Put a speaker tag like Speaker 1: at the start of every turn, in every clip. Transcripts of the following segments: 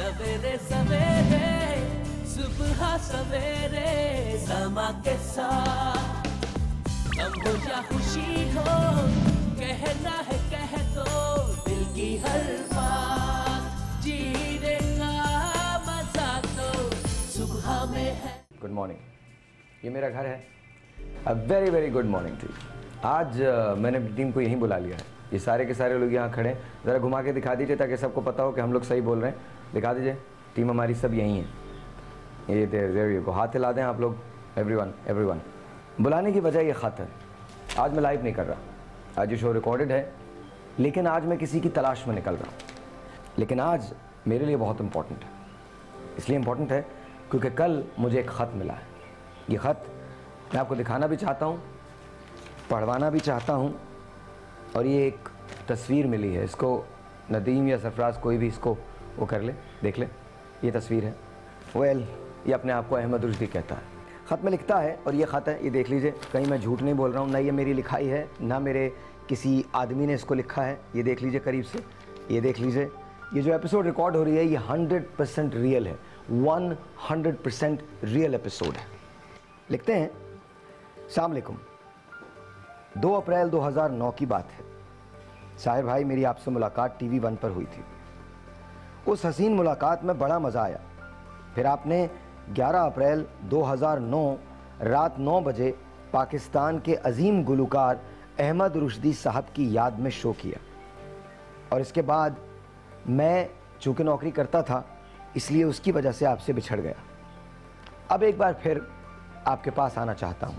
Speaker 1: सवेरे सवेरे सुबह सवेरे समा के साथ गम हो या खुशी हो, कहना है कह दो दिल की हर बात, जीने का मजा तो सुबह में है।
Speaker 2: गुड मॉर्निंग, ये मेरा घर है। A very very good morning to you. आज मैंने टीम को यहीं बुला लिया है। ये सारे के सारे लोग यहाँ खड़े हैं। ज़रा घुमा के दिखा दीजिए ताकि सबको पता हो कि हम लोग सही बोल रहे हैं। दिखा दीजिए, टीम हमारी सब यहीं है। ये देर को हाथ हिला दें आप लोग। एवरीवन बुलाने की वजह ये ख़त है। आज मैं लाइव नहीं कर रहा, आज ये शो रिकॉर्डेड है, लेकिन आज मैं किसी की तलाश में निकल रहा हूँ। लेकिन आज मेरे लिए बहुत इम्पॉर्टेंट है। इसलिए इम्पॉर्टेंट है क्योंकि कल मुझे एक ख़त मिला है। ये ख़त मैं आपको दिखाना भी चाहता हूँ, पढ़वाना भी चाहता हूँ। और ये एक तस्वीर मिली है, इसको नदीम या सरफराज कोई भी इसको वो कर ले, देख ले। ये तस्वीर है। वेल, ये अपने आप को अहमद रुश्दी कहता है। ख़त में लिखता है, और ये ख़त है, ये देख लीजिए। कहीं मैं झूठ नहीं बोल रहा हूँ, ना ये मेरी लिखाई है, ना मेरे किसी आदमी ने इसको लिखा है। ये देख लीजिए करीब से, ये देख लीजिए। ये जो एपिसोड रिकॉर्ड हो रही है, ये 100% रियल है। 100% रियल एपिसोड है। लिखते हैं, अस्सलाम वालेकुम। 2 अप्रैल 2009 की बात है। साहिर भाई, मेरी आपसे मुलाकात TV 1 पर हुई थी। उस हसीन मुलाकात में बड़ा मज़ा आया। फिर आपने 11 अप्रैल 2009 रात 9 बजे पाकिस्तान के अजीम गुलकार अहमद रुश्दी साहब की याद में शो किया। और इसके बाद मैं चूँकि नौकरी करता था, इसलिए उसकी वजह से आपसे बिछड़ गया। अब एक बार फिर आपके पास आना चाहता हूँ।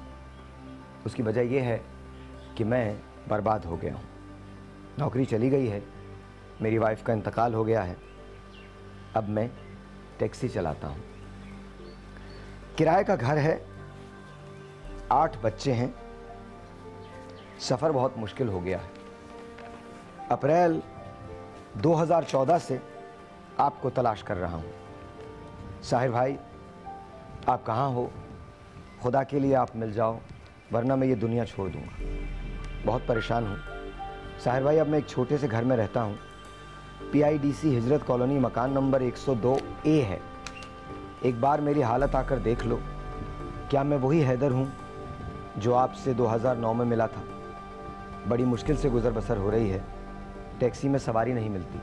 Speaker 2: उसकी वजह यह है कि मैं बर्बाद हो गया हूँ। नौकरी चली गई है, मेरी वाइफ का इंतकाल हो गया है। अब मैं टैक्सी चलाता हूँ। किराए का घर है, 8 बच्चे हैं। सफ़र बहुत मुश्किल हो गया है। अप्रैल 2014 से आपको तलाश कर रहा हूँ। साहिर भाई, आप कहाँ हो? खुदा के लिए आप मिल जाओ, वरना मैं ये दुनिया छोड़ दूँगा। बहुत परेशान हूँ साहिर भाई। अब मैं एक छोटे से घर में रहता हूँ। PIDC हिजरत कॉलोनी, मकान नंबर 102A है। एक बार मेरी हालत आकर देख लो। क्या मैं वही हैदर हूँ जो आपसे 2009 में मिला था? बड़ी मुश्किल से गुज़र बसर हो रही है। टैक्सी में सवारी नहीं मिलती।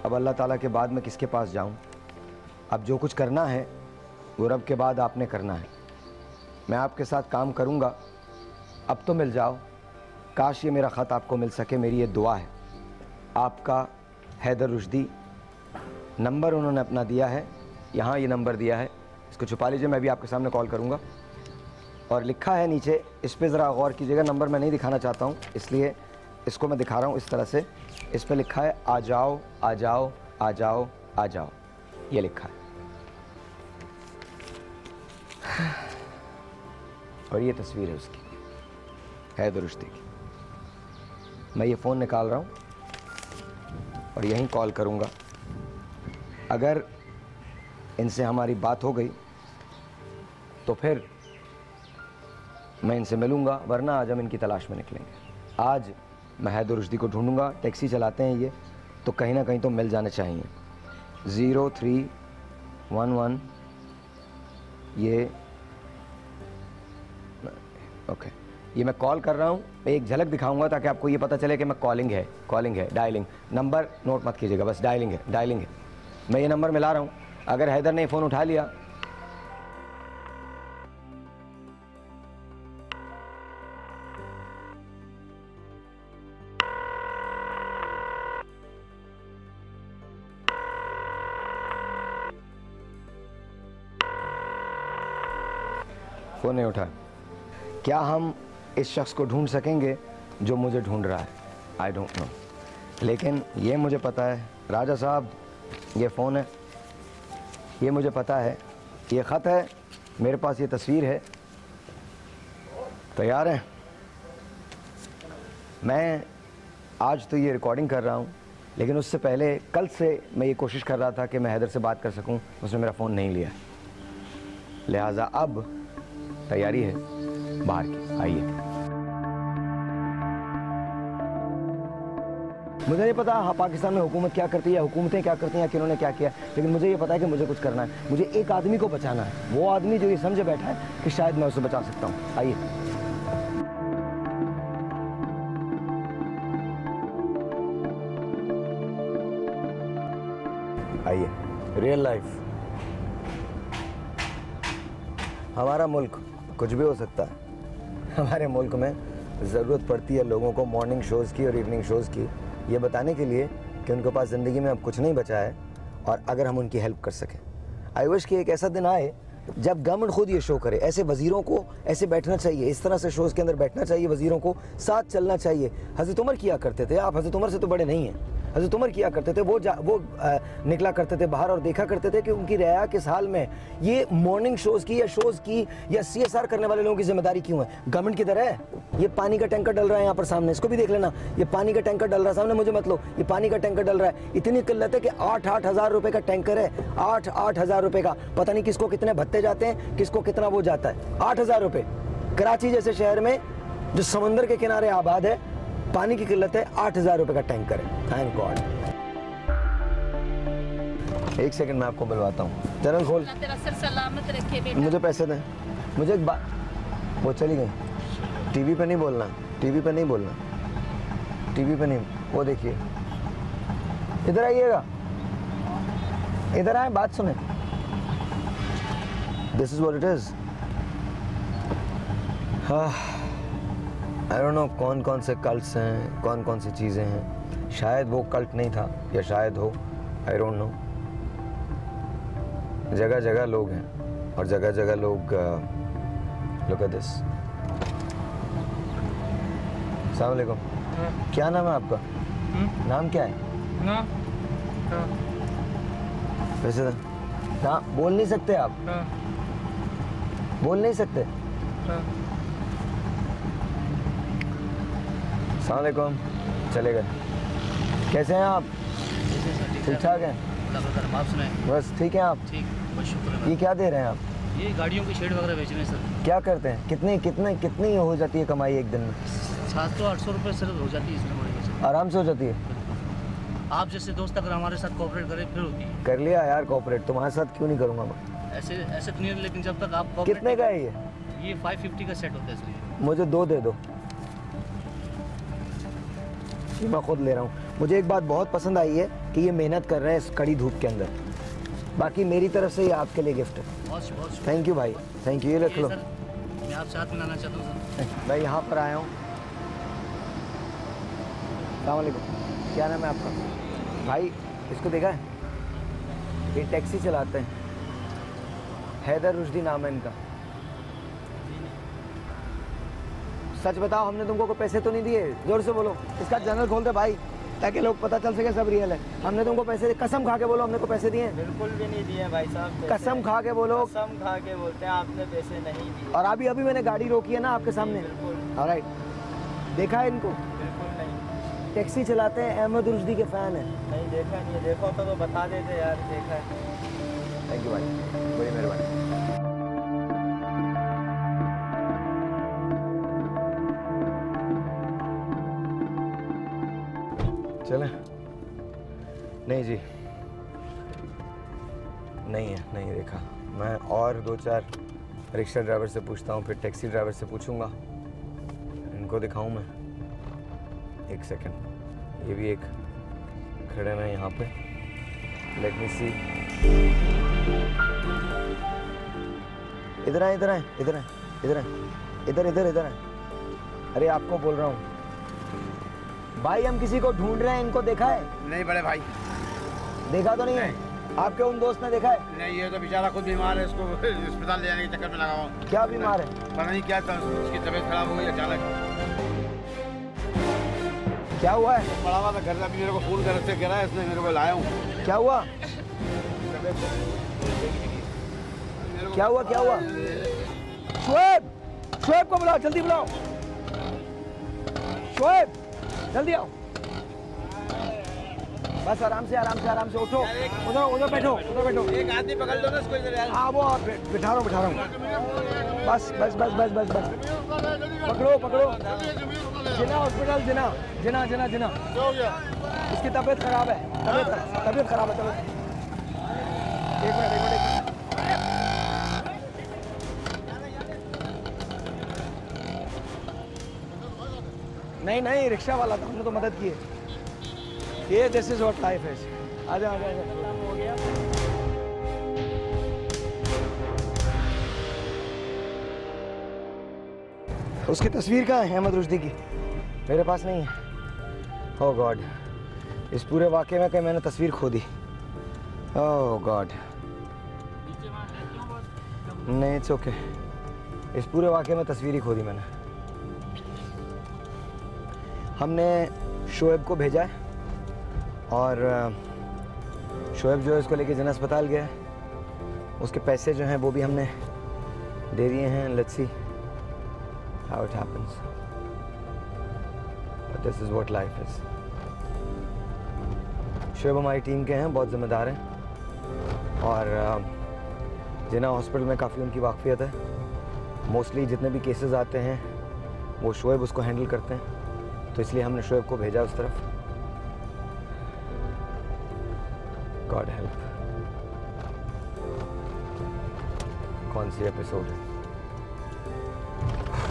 Speaker 2: अब अल्लाह ताला के बाद मैं किसके पास जाऊँ? अब जो कुछ करना है वो रब के बाद आपने करना है। मैं आपके साथ काम करूँगा। अब तो मिल जाओ। काश ये मेरा ख़त आपको मिल सके, मेरी ये दुआ है। आपका हैदर रुश्दी। नंबर उन्होंने अपना दिया है, यहाँ ये नंबर दिया है, इसको छुपा लीजिए, मैं भी आपके सामने कॉल करूँगा। और लिखा है नीचे, इस पर ज़रा गौर कीजिएगा। नंबर मैं नहीं दिखाना चाहता हूँ, इसलिए इसको मैं दिखा रहा हूँ इस तरह से। इस पर लिखा है, आ जाओ आ जाओ आ जाओ आ जाओ, ये लिखा है। और ये तस्वीर है उसकी, हैदर रुश्दी की। मैं ये फ़ोन निकाल रहा हूँ और यहीं कॉल करूँगा। अगर इनसे हमारी बात हो गई तो फिर मैं इनसे मिलूँगा, वरना आज हम इनकी तलाश में निकलेंगे। आज मैं हैदर रुश्दी को ढूँढूँगा। टैक्सी चलाते हैं ये, तो कहीं ना कहीं तो मिल जाने चाहिए। 0311 ये ओके, ये मैं कॉल कर रहा हूँ। एक झलक दिखाऊंगा ताकि आपको ये पता चले कि मैं कॉलिंग है, डायलिंग। नंबर नोट मत कीजिएगा, बस डायलिंग है। मैं ये नंबर मिला रहा हूँ। अगर हैदर ने फ़ोन उठा लिया फ़ोन नहीं उठा, क्या हम इस शख्स को ढूंढ सकेंगे जो मुझे ढूंढ रहा है? I don't know. लेकिन ये मुझे पता है, राजा साहब, ये फ़ोन है, ये मुझे पता है, ये ख़त है, मेरे पास ये तस्वीर है। तैयार हैं? मैं आज तो ये रिकॉर्डिंग कर रहा हूँ, लेकिन उससे पहले कल से मैं ये कोशिश कर रहा था कि मैं हैदर से बात कर सकूँ। उसने मेरा फ़ोन नहीं लिया, लिहाजा अब तैयारी है बाहर की। आइए। मुझे नहीं पता हाँ पाकिस्तान में हुकूमत क्या करती है, हुकूमतें क्या करती हैं, किन्होंने क्या किया, लेकिन मुझे ये पता है कि मुझे कुछ करना है। मुझे एक आदमी को बचाना है, वो आदमी जो ये समझे बैठा है कि शायद मैं उसे बचा सकता हूँ। आइए आइए, रियल लाइफ। हमारा मुल्क कुछ भी हो सकता है। हमारे मुल्क में ज़रूरत पड़ती है लोगों को मॉर्निंग शोज़ की और इवनिंग शोज़ की, ये बताने के लिए कि उनके पास ज़िंदगी में अब कुछ नहीं बचा है और अगर हम उनकी हेल्प कर सकें। आई विश कि एक ऐसा दिन आए जब गवर्नमेंट खुद ये शो करे। ऐसे वज़ीरों को ऐसे बैठना चाहिए, इस तरह से शोज़ के अंदर बैठना चाहिए, वज़ीरों को साथ चलना चाहिए। हज़रत उमर किया करते थे, आप हज़रत उमर से तो बड़े नहीं हैं। हज़रत उमर किया करते थे, वो निकला करते थे बाहर और देखा करते थे कि उनकी रियाया किस हाल में। ये मॉर्निंग शोज़ की या CSR करने वाले लोगों की जिम्मेदारी क्यों है? गवर्नमेंट किधर है? ये पानी का टैंकर डल रहा है यहाँ पर सामने, इसको भी देख लेना। ये पानी का टैंकर डल रहा है सामने, मुझे मत लो, ये पानी का टैंकर डल रहा है। इतनी किल्लत है कि 8-8 हज़ार रुपये का टैंकर है, 8-8 हज़ार रुपये का। पता नहीं किसको कितने भत्ते जाते हैं, किसको कितना वो जाता है। 8 हज़ार रुपये। कराची जैसे शहर में जो समंदर के किनारे आबाद है, पानी की किल्लत है, 8 हज़ार रुपये का टैंकर है। Thank God. एक सेकंड मैं आपको बुलवाता हूँ। चैनल खोल।
Speaker 3: तेरा सर सलामत रखे बेटा।
Speaker 2: मुझे पैसे दें। मुझे एक बात, वो चली गई। टीवी पे नहीं बोलना, टीवी पे नहीं बोलना, टीवी पे नहीं। वो देखिए, इधर आइएगा, इधर आए, बात सुने। This is what it is. I don't know कौन कौन से कल्ट्स हैं, कौन कौन सी चीज़ें हैं। शायद वो कल्ट नहीं था या शायद हो, आई डोंट नो। जगह जगह लोग हैं और जगह जगह लोग। Look at this. अस्सलाम वालेकुम। क्या नाम है आपका? नाम क्या है?
Speaker 4: ना
Speaker 2: वैसे ना बोल नहीं सकते आप? बोल नहीं सकते? अस्सलाम वालेकुम। चले गए। कैसे हैं आप? ठीक ठाक हैं?
Speaker 4: आप सुनाएं।
Speaker 2: बस ठीक है आप?
Speaker 4: ठीक, बहुत शुक्र है।
Speaker 2: ये क्या दे रहे हैं आप?
Speaker 4: ये गाड़ियों की शेड वगैरह बेच रहे हैं सर।
Speaker 2: क्या करते हैं? कितनी हो जाती है कमाई एक दिन में?
Speaker 4: 700-800 रुपये सर हो जाती है इसमें बड़ी से।
Speaker 2: आराम से हो जाती है?
Speaker 4: आप जैसे दोस्त अगर हमारे साथ कोऑपरेट करें फिर होती है।
Speaker 2: कर लिया यार कोऑपरेट, तुम्हारे साथ क्यों नहीं करूँगा मैं?
Speaker 4: ऐसे तो नहीं है, लेकिन जब तक आप
Speaker 2: कितने का है
Speaker 4: ये 550 का सेट होता है सर।
Speaker 2: मुझे 2 दे दो, ये मैं खुद ले रहा हूँ। मुझे एक बात बहुत पसंद आई है कि ये मेहनत कर रहे हैं इस कड़ी धूप के अंदर। बाकी मेरी तरफ से ये आपके लिए गिफ्ट है।
Speaker 4: बहुत
Speaker 2: थैंक यू भाई, थैंक यू। ये रख लो।
Speaker 4: मैं आपसे हाथ मिलाना चाहता हूँ सर।
Speaker 2: भाई यहाँ पर आया हूँ। अस्सलाम वालेकुम। क्या नाम है आपका? भाई इसको देखा है? ये टैक्सी चलाते हैं, हैदर रुश्दी नाम है इनका। सच बताओ, हमने तुमको कोई पैसे तो नहीं दिए? जोर से बोलो। इसका चैनल खोल दे भाई, ताकि लोग पता चल सके सब रियल है। हमने तुमको पैसे, कसम खा के बोलो हमने को पैसे दिए?
Speaker 5: बिल्कुल भी नहीं दिए भाई साहब।
Speaker 2: कसम खा के बोलो।
Speaker 5: कसम खा के बोलते हैं आपने पैसे नहीं दिए।
Speaker 2: और अभी मैंने गाड़ी रोकी है ना आपके सामने। ऑलराइट, देखा है इनको?
Speaker 5: बिल्कुल नहीं।
Speaker 2: टैक्सी चलाते हैं, अहमद रुश्दी के फ़ैन है।
Speaker 5: नहीं देखा नहीं है, देखो तो बता देते यार। देखा है।
Speaker 2: थैंक यू भाई, बड़ी मेहरबानी। चले? नहीं जी, नहीं है, नहीं देखा। मैं और 2-4 रिक्शा ड्राइवर से पूछता हूँ, फिर टैक्सी ड्राइवर से पूछूंगा, इनको दिखाऊं मैं। एक सेकंड, ये भी एक खड़े हैं यहाँ पे। लेट मी सी। इधर आए, इधर आए, इधर आए, इधर आए, इधर इधर इधर आए। अरे आपको बोल रहा हूँ भाई, हम किसी को ढूंढ रहे हैं। इनको देखा है?
Speaker 6: नहीं बड़े भाई,
Speaker 2: देखा तो नहीं है? आपके उन दोस्त ने देखा है?
Speaker 6: नहीं, ये तो बेचारा खुद बीमार है, इसको अस्पताल ले जाने के चक्कर में लगा हुआ।
Speaker 2: क्या बीमार है?
Speaker 6: पता नहीं क्या था, उसकी तबीयत खराब हो गई अचानक।
Speaker 2: क्या हुआ है?
Speaker 6: पड़ा हुआ था घर, अभी मेरे को फोन कर से कह रहा है, इसने मेरे को लाया हूँ।
Speaker 2: क्या हुआ? क्या हुआ? क्या हुआ? शोएब, शोएब को बुलाओ, जल्दी बुलाओ। शोएब जल्दी आओ। बस आराम से, आराम से, आराम से उठो। उधर उधर बैठो, उधर बैठो।
Speaker 6: एक आदमी पकड़ लो ना इसको इधर यार।
Speaker 2: हाँ वो बिठा रहा हूँ। बस बस बस बस बस बस, पकड़ो पकड़ो। जिना हॉस्पिटल, जिना जिना जिना जिना।
Speaker 6: क्या हो गया?
Speaker 2: उसकी तबीयत खराब है, तबीयत खराब है। चलो एक मिनट। नहीं, रिक्शा वाला था, हमने तो मदद की है। ये this is what life is. आजा। हो गया। उसकी तस्वीर कहाँ है अहमद रुश्दी की? मेरे पास नहीं है। ओह गॉड, इस पूरे वाक़े में कहीं मैंने तस्वीर खो दी। ओह गॉड, नहीं इट्स ओके। इस पूरे वाक़े में तस्वीर ही खो दी मैंने। हमने शोएब को भेजा है और शोएब जो है इसको लेके जिना अस्पताल गया है। उसके पैसे जो हैं वो भी हमने दे दिए हैं। Let's see how it happens, but this is what life is. Shoaib हमारी टीम के हैं, बहुत ज़िम्मेदार हैं और जिना हॉस्पिटल में काफ़ी उनकी वाकफियत है। मोस्टली जितने भी केसेस आते हैं वो शोएब उसको हैंडल करते हैं, तो इसलिए हमने शोएब को भेजा उस तरफ। God help. कौन सी एपिसोड है?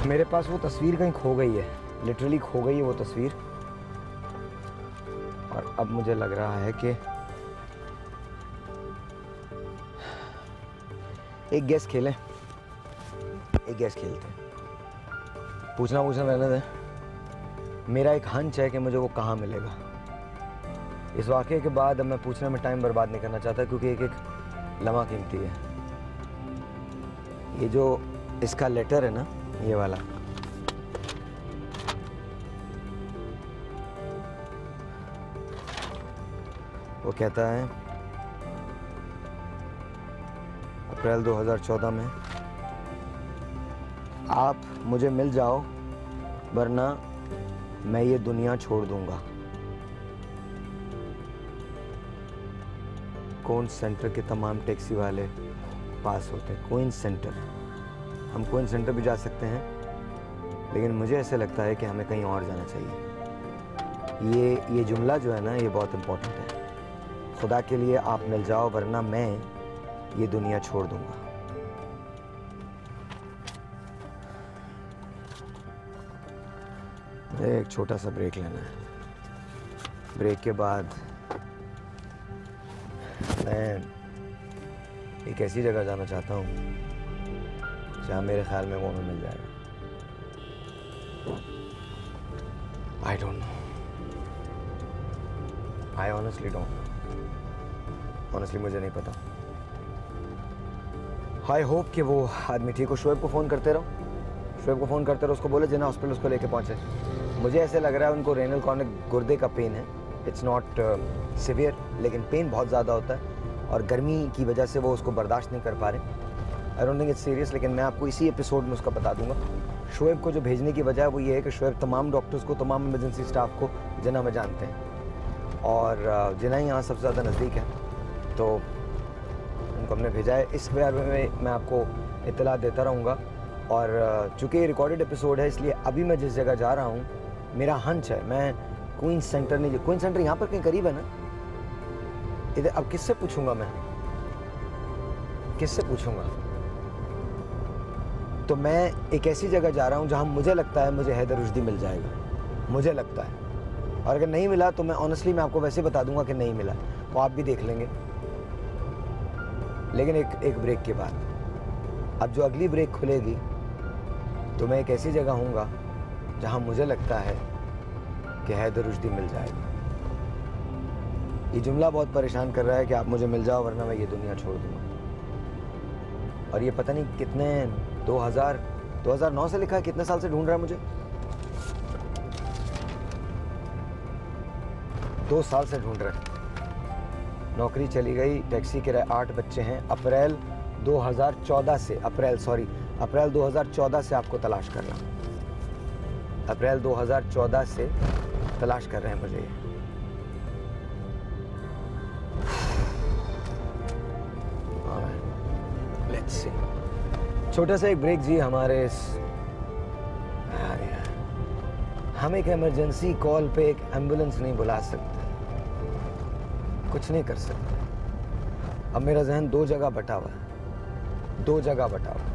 Speaker 2: मेरे पास वो तस्वीर कहीं खो गई है, लिटरली खो गई है वो तस्वीर। और अब मुझे लग रहा है कि एक गेस खेलें, एक गेस खेलते हैं। पूछना रहने दें। मेरा एक हंच है कि मुझे वो कहाँ मिलेगा। इस वाक़े के बाद अब मैं पूछने में टाइम बर्बाद नहीं करना चाहता, क्योंकि एक एक लम्हा कीमती है। ये जो इसका लेटर है ना, ये वाला, वो कहता है अप्रैल 2014 में, आप मुझे मिल जाओ वरना मैं ये दुनिया छोड़ दूंगा। कोइन सेंटर के तमाम टैक्सी वाले पास होते हैं। कोइन सेंटर, हम कोइन सेंटर भी जा सकते हैं, लेकिन मुझे ऐसे लगता है कि हमें कहीं और जाना चाहिए। ये जुमला जो है ना, ये बहुत इम्पोर्टेंट है। खुदा के लिए आप मिल जाओ वरना मैं ये दुनिया छोड़ दूंगा। एक छोटा सा ब्रेक लेना है। ब्रेक के बाद मैं एक ऐसी जगह जाना चाहता हूँ जहाँ मेरे ख्याल में वो हमें मिल जाएगा। I don't know, I honestly don't know. Honestly मुझे नहीं पता। आई होप कि वो आदमी ठीक हो। शोएब को फ़ोन करते रहो, उसको बोले जिना हॉस्पिटल उसको लेके पहुँचे। मुझे ऐसे लग रहा है उनको रेनल कॉर्निक गुर्दे का पेन है। इट्स नॉट सिवियर, लेकिन पेन बहुत ज़्यादा होता है और गर्मी की वजह से वो उसको बर्दाश्त नहीं कर पा रहे। I don't think it's serious, लेकिन मैं आपको इसी एपिसोड में उसका बता दूंगा। शोएब को जो भेजने की वजह है वो ये है कि शोएब तमाम डॉक्टर्स को, तमाम इमरजेंसी स्टाफ को जिना में जानते हैं और जिना ही यहाँ सबसे ज़्यादा नज़दीक है, तो उनको हमने भेजा है। इस बारे में मैं आपको इत्तला देता रहूँगा। और चूँकि ये रिकॉर्डेड एपिसोड है, इसलिए अभी मैं जिस जगह जा रहा हूँ, मेरा हंच है, मैं क्वीन सेंटर नहीं, क्वीन सेंटर यहाँ पर कहीं करीब है ना इधर। अब किससे पूछूंगा मैं, किससे पूछूंगा? तो मैं एक ऐसी जगह जा रहा हूँ जहाँ मुझे लगता है मुझे हैदर रुश्दी मिल जाएगा, मुझे लगता है। और अगर नहीं मिला तो मैं ऑनेस्टली मैं आपको वैसे बता दूंगा कि नहीं मिला, तो आप भी देख लेंगे। लेकिन एक ब्रेक के बाद, अब जो अगली ब्रेक खुलेगी तो मैं एक ऐसी जगह हूँगा जहाँ मुझे लगता है कि हैदर रुश्दी मिल जाएगा। ये जुमला बहुत परेशान कर रहा है कि आप मुझे मिल जाओ वरना मैं ये दुनिया छोड़ दूंगा। और ये पता नहीं कितने 2009 से लिखा है, कितने साल से ढूंढ रहा है मुझे। 2 साल से ढूंढ रहा है। नौकरी चली गई, टैक्सी किराए, 8 बच्चे हैं। अप्रैल 2014 से आपको तलाश कर रहा हूँ। अप्रैल 2014 से तलाश कर रहे हैं मुझे। Let's see. छोटा सा एक ब्रेक जी हमारे इस हम एक इमरजेंसी कॉल पे एक एम्बुलेंस नहीं बुला सकते, कुछ नहीं कर सकते। अब मेरा जहन दो जगह बटा हुआ है, दो जगह बटा हुआ है,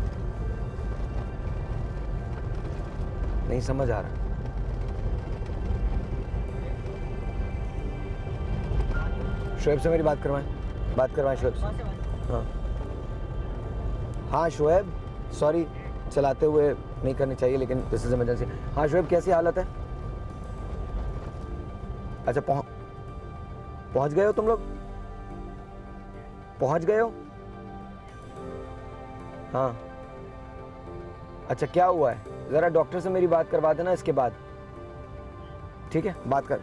Speaker 2: नहीं समझ आ रहा। शोएब से मेरी बात करवाएं शोएब से। हाँ हाँ शोएब, सॉरी चलाते हुए नहीं करनी चाहिए लेकिन दिस इज इमरजेंसी। हाँ शोएब, कैसी हालत है? अच्छा पहुंच गए हो तुम लोग? पहुंच गए हो? हाँ अच्छा, क्या हुआ है? जरा डॉक्टर से मेरी बात करवा देना इसके बाद, ठीक है? बात कर।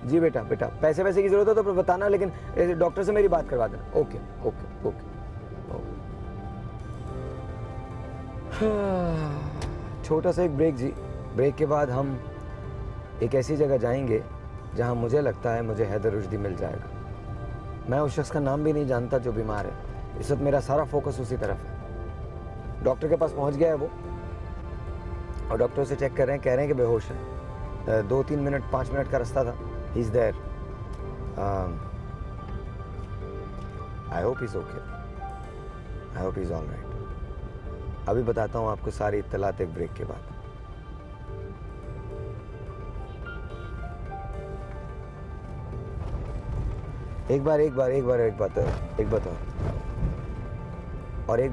Speaker 2: जी बेटा पैसे वैसे की जरूरत हो तो फिर बताना, लेकिन डॉक्टर से मेरी बात करवा देना। Okay okay okay. छोटा सा एक ब्रेक जी। ब्रेक के बाद हम एक ऐसी जगह जाएंगे जहां मुझे लगता है मुझे हैदर रुश्दी मिल जाएगा। मैं उस शख्स का नाम भी नहीं जानता जो बीमार है। इस वक्त मेरा सारा फोकस उसी तरफ है। डॉक्टर के पास पहुंच गया है वो, और डॉक्टर से चेक कर रहे हैं, कह रहे हैं कि बेहोश है। 2-3 मिनट 5 मिनट का रास्ता था। He is there. I hope is okay, I hope is all right. अभी बताता हूँ आपको सारी इत्तलात एक ब्रेक के बाद। एक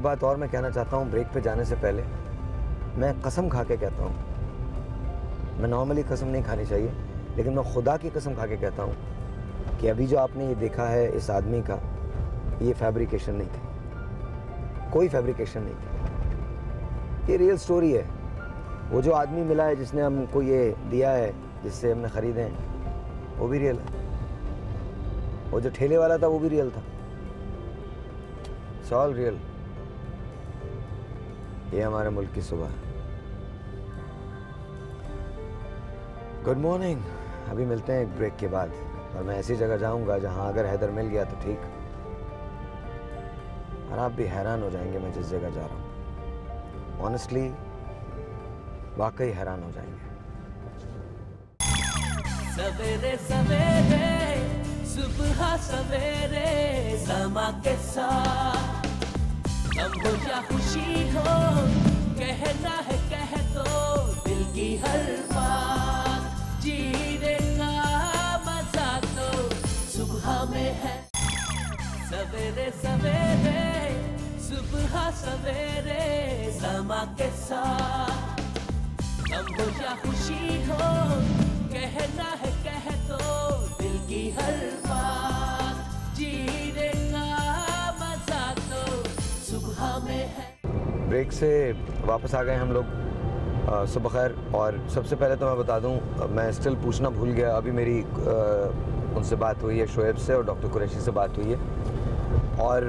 Speaker 2: बात और मैं कहना चाहता हूँ ब्रेक पे जाने से पहले। मैं कसम खा के कहता हूँ, मैं नॉर्मली कसम नहीं खानी चाहिए, लेकिन मैं खुदा की कसम खा के कहता हूँ कि अभी जो आपने ये देखा है इस आदमी का, ये फैब्रिकेशन नहीं थी, कोई फैब्रिकेशन नहीं थी, ये रियल स्टोरी है। वो जो आदमी मिला है जिसने हमको ये दिया है, जिससे हमने ख़रीदे हैं, वो भी रियल है। वो जो ठेले वाला था वो भी रियल था। It's all real. ये हमारे मुल्क की सुबह है। Good morning. अभी मिलते हैं एक ब्रेक के बाद, और मैं ऐसी जगह जाऊंगा जहां अगर हैदर मिल गया तो ठीक, और आप भी हैरान हो जाएंगे मैं जिस जगह जा रहा हूं। ऑनेस्टली वाकई हैरान हो जाएंगे।
Speaker 1: सवेरे सवेरे सुबह सवेरे समा के साथ, गम हो या खुशी हो, कहना है कह दो दिल की हर बात, जीने का मजा तो सुबह में है। सवेरे सवेरे सुबह सवेरे समा के साथ, गम हो या खुशी हो, कहना है कह दो दिल की हर बात, जीने का मजा तो सुबह में है।
Speaker 2: ब्रेक से वापस आ गए हम लोग। सुबह खैर। और सबसे पहले तो मैं बता दूं, मैं स्टिल पूछना भूल गया, अभी मेरी उनसे बात हुई है, शोएब से और डॉक्टर कुरैशी से बात हुई है, और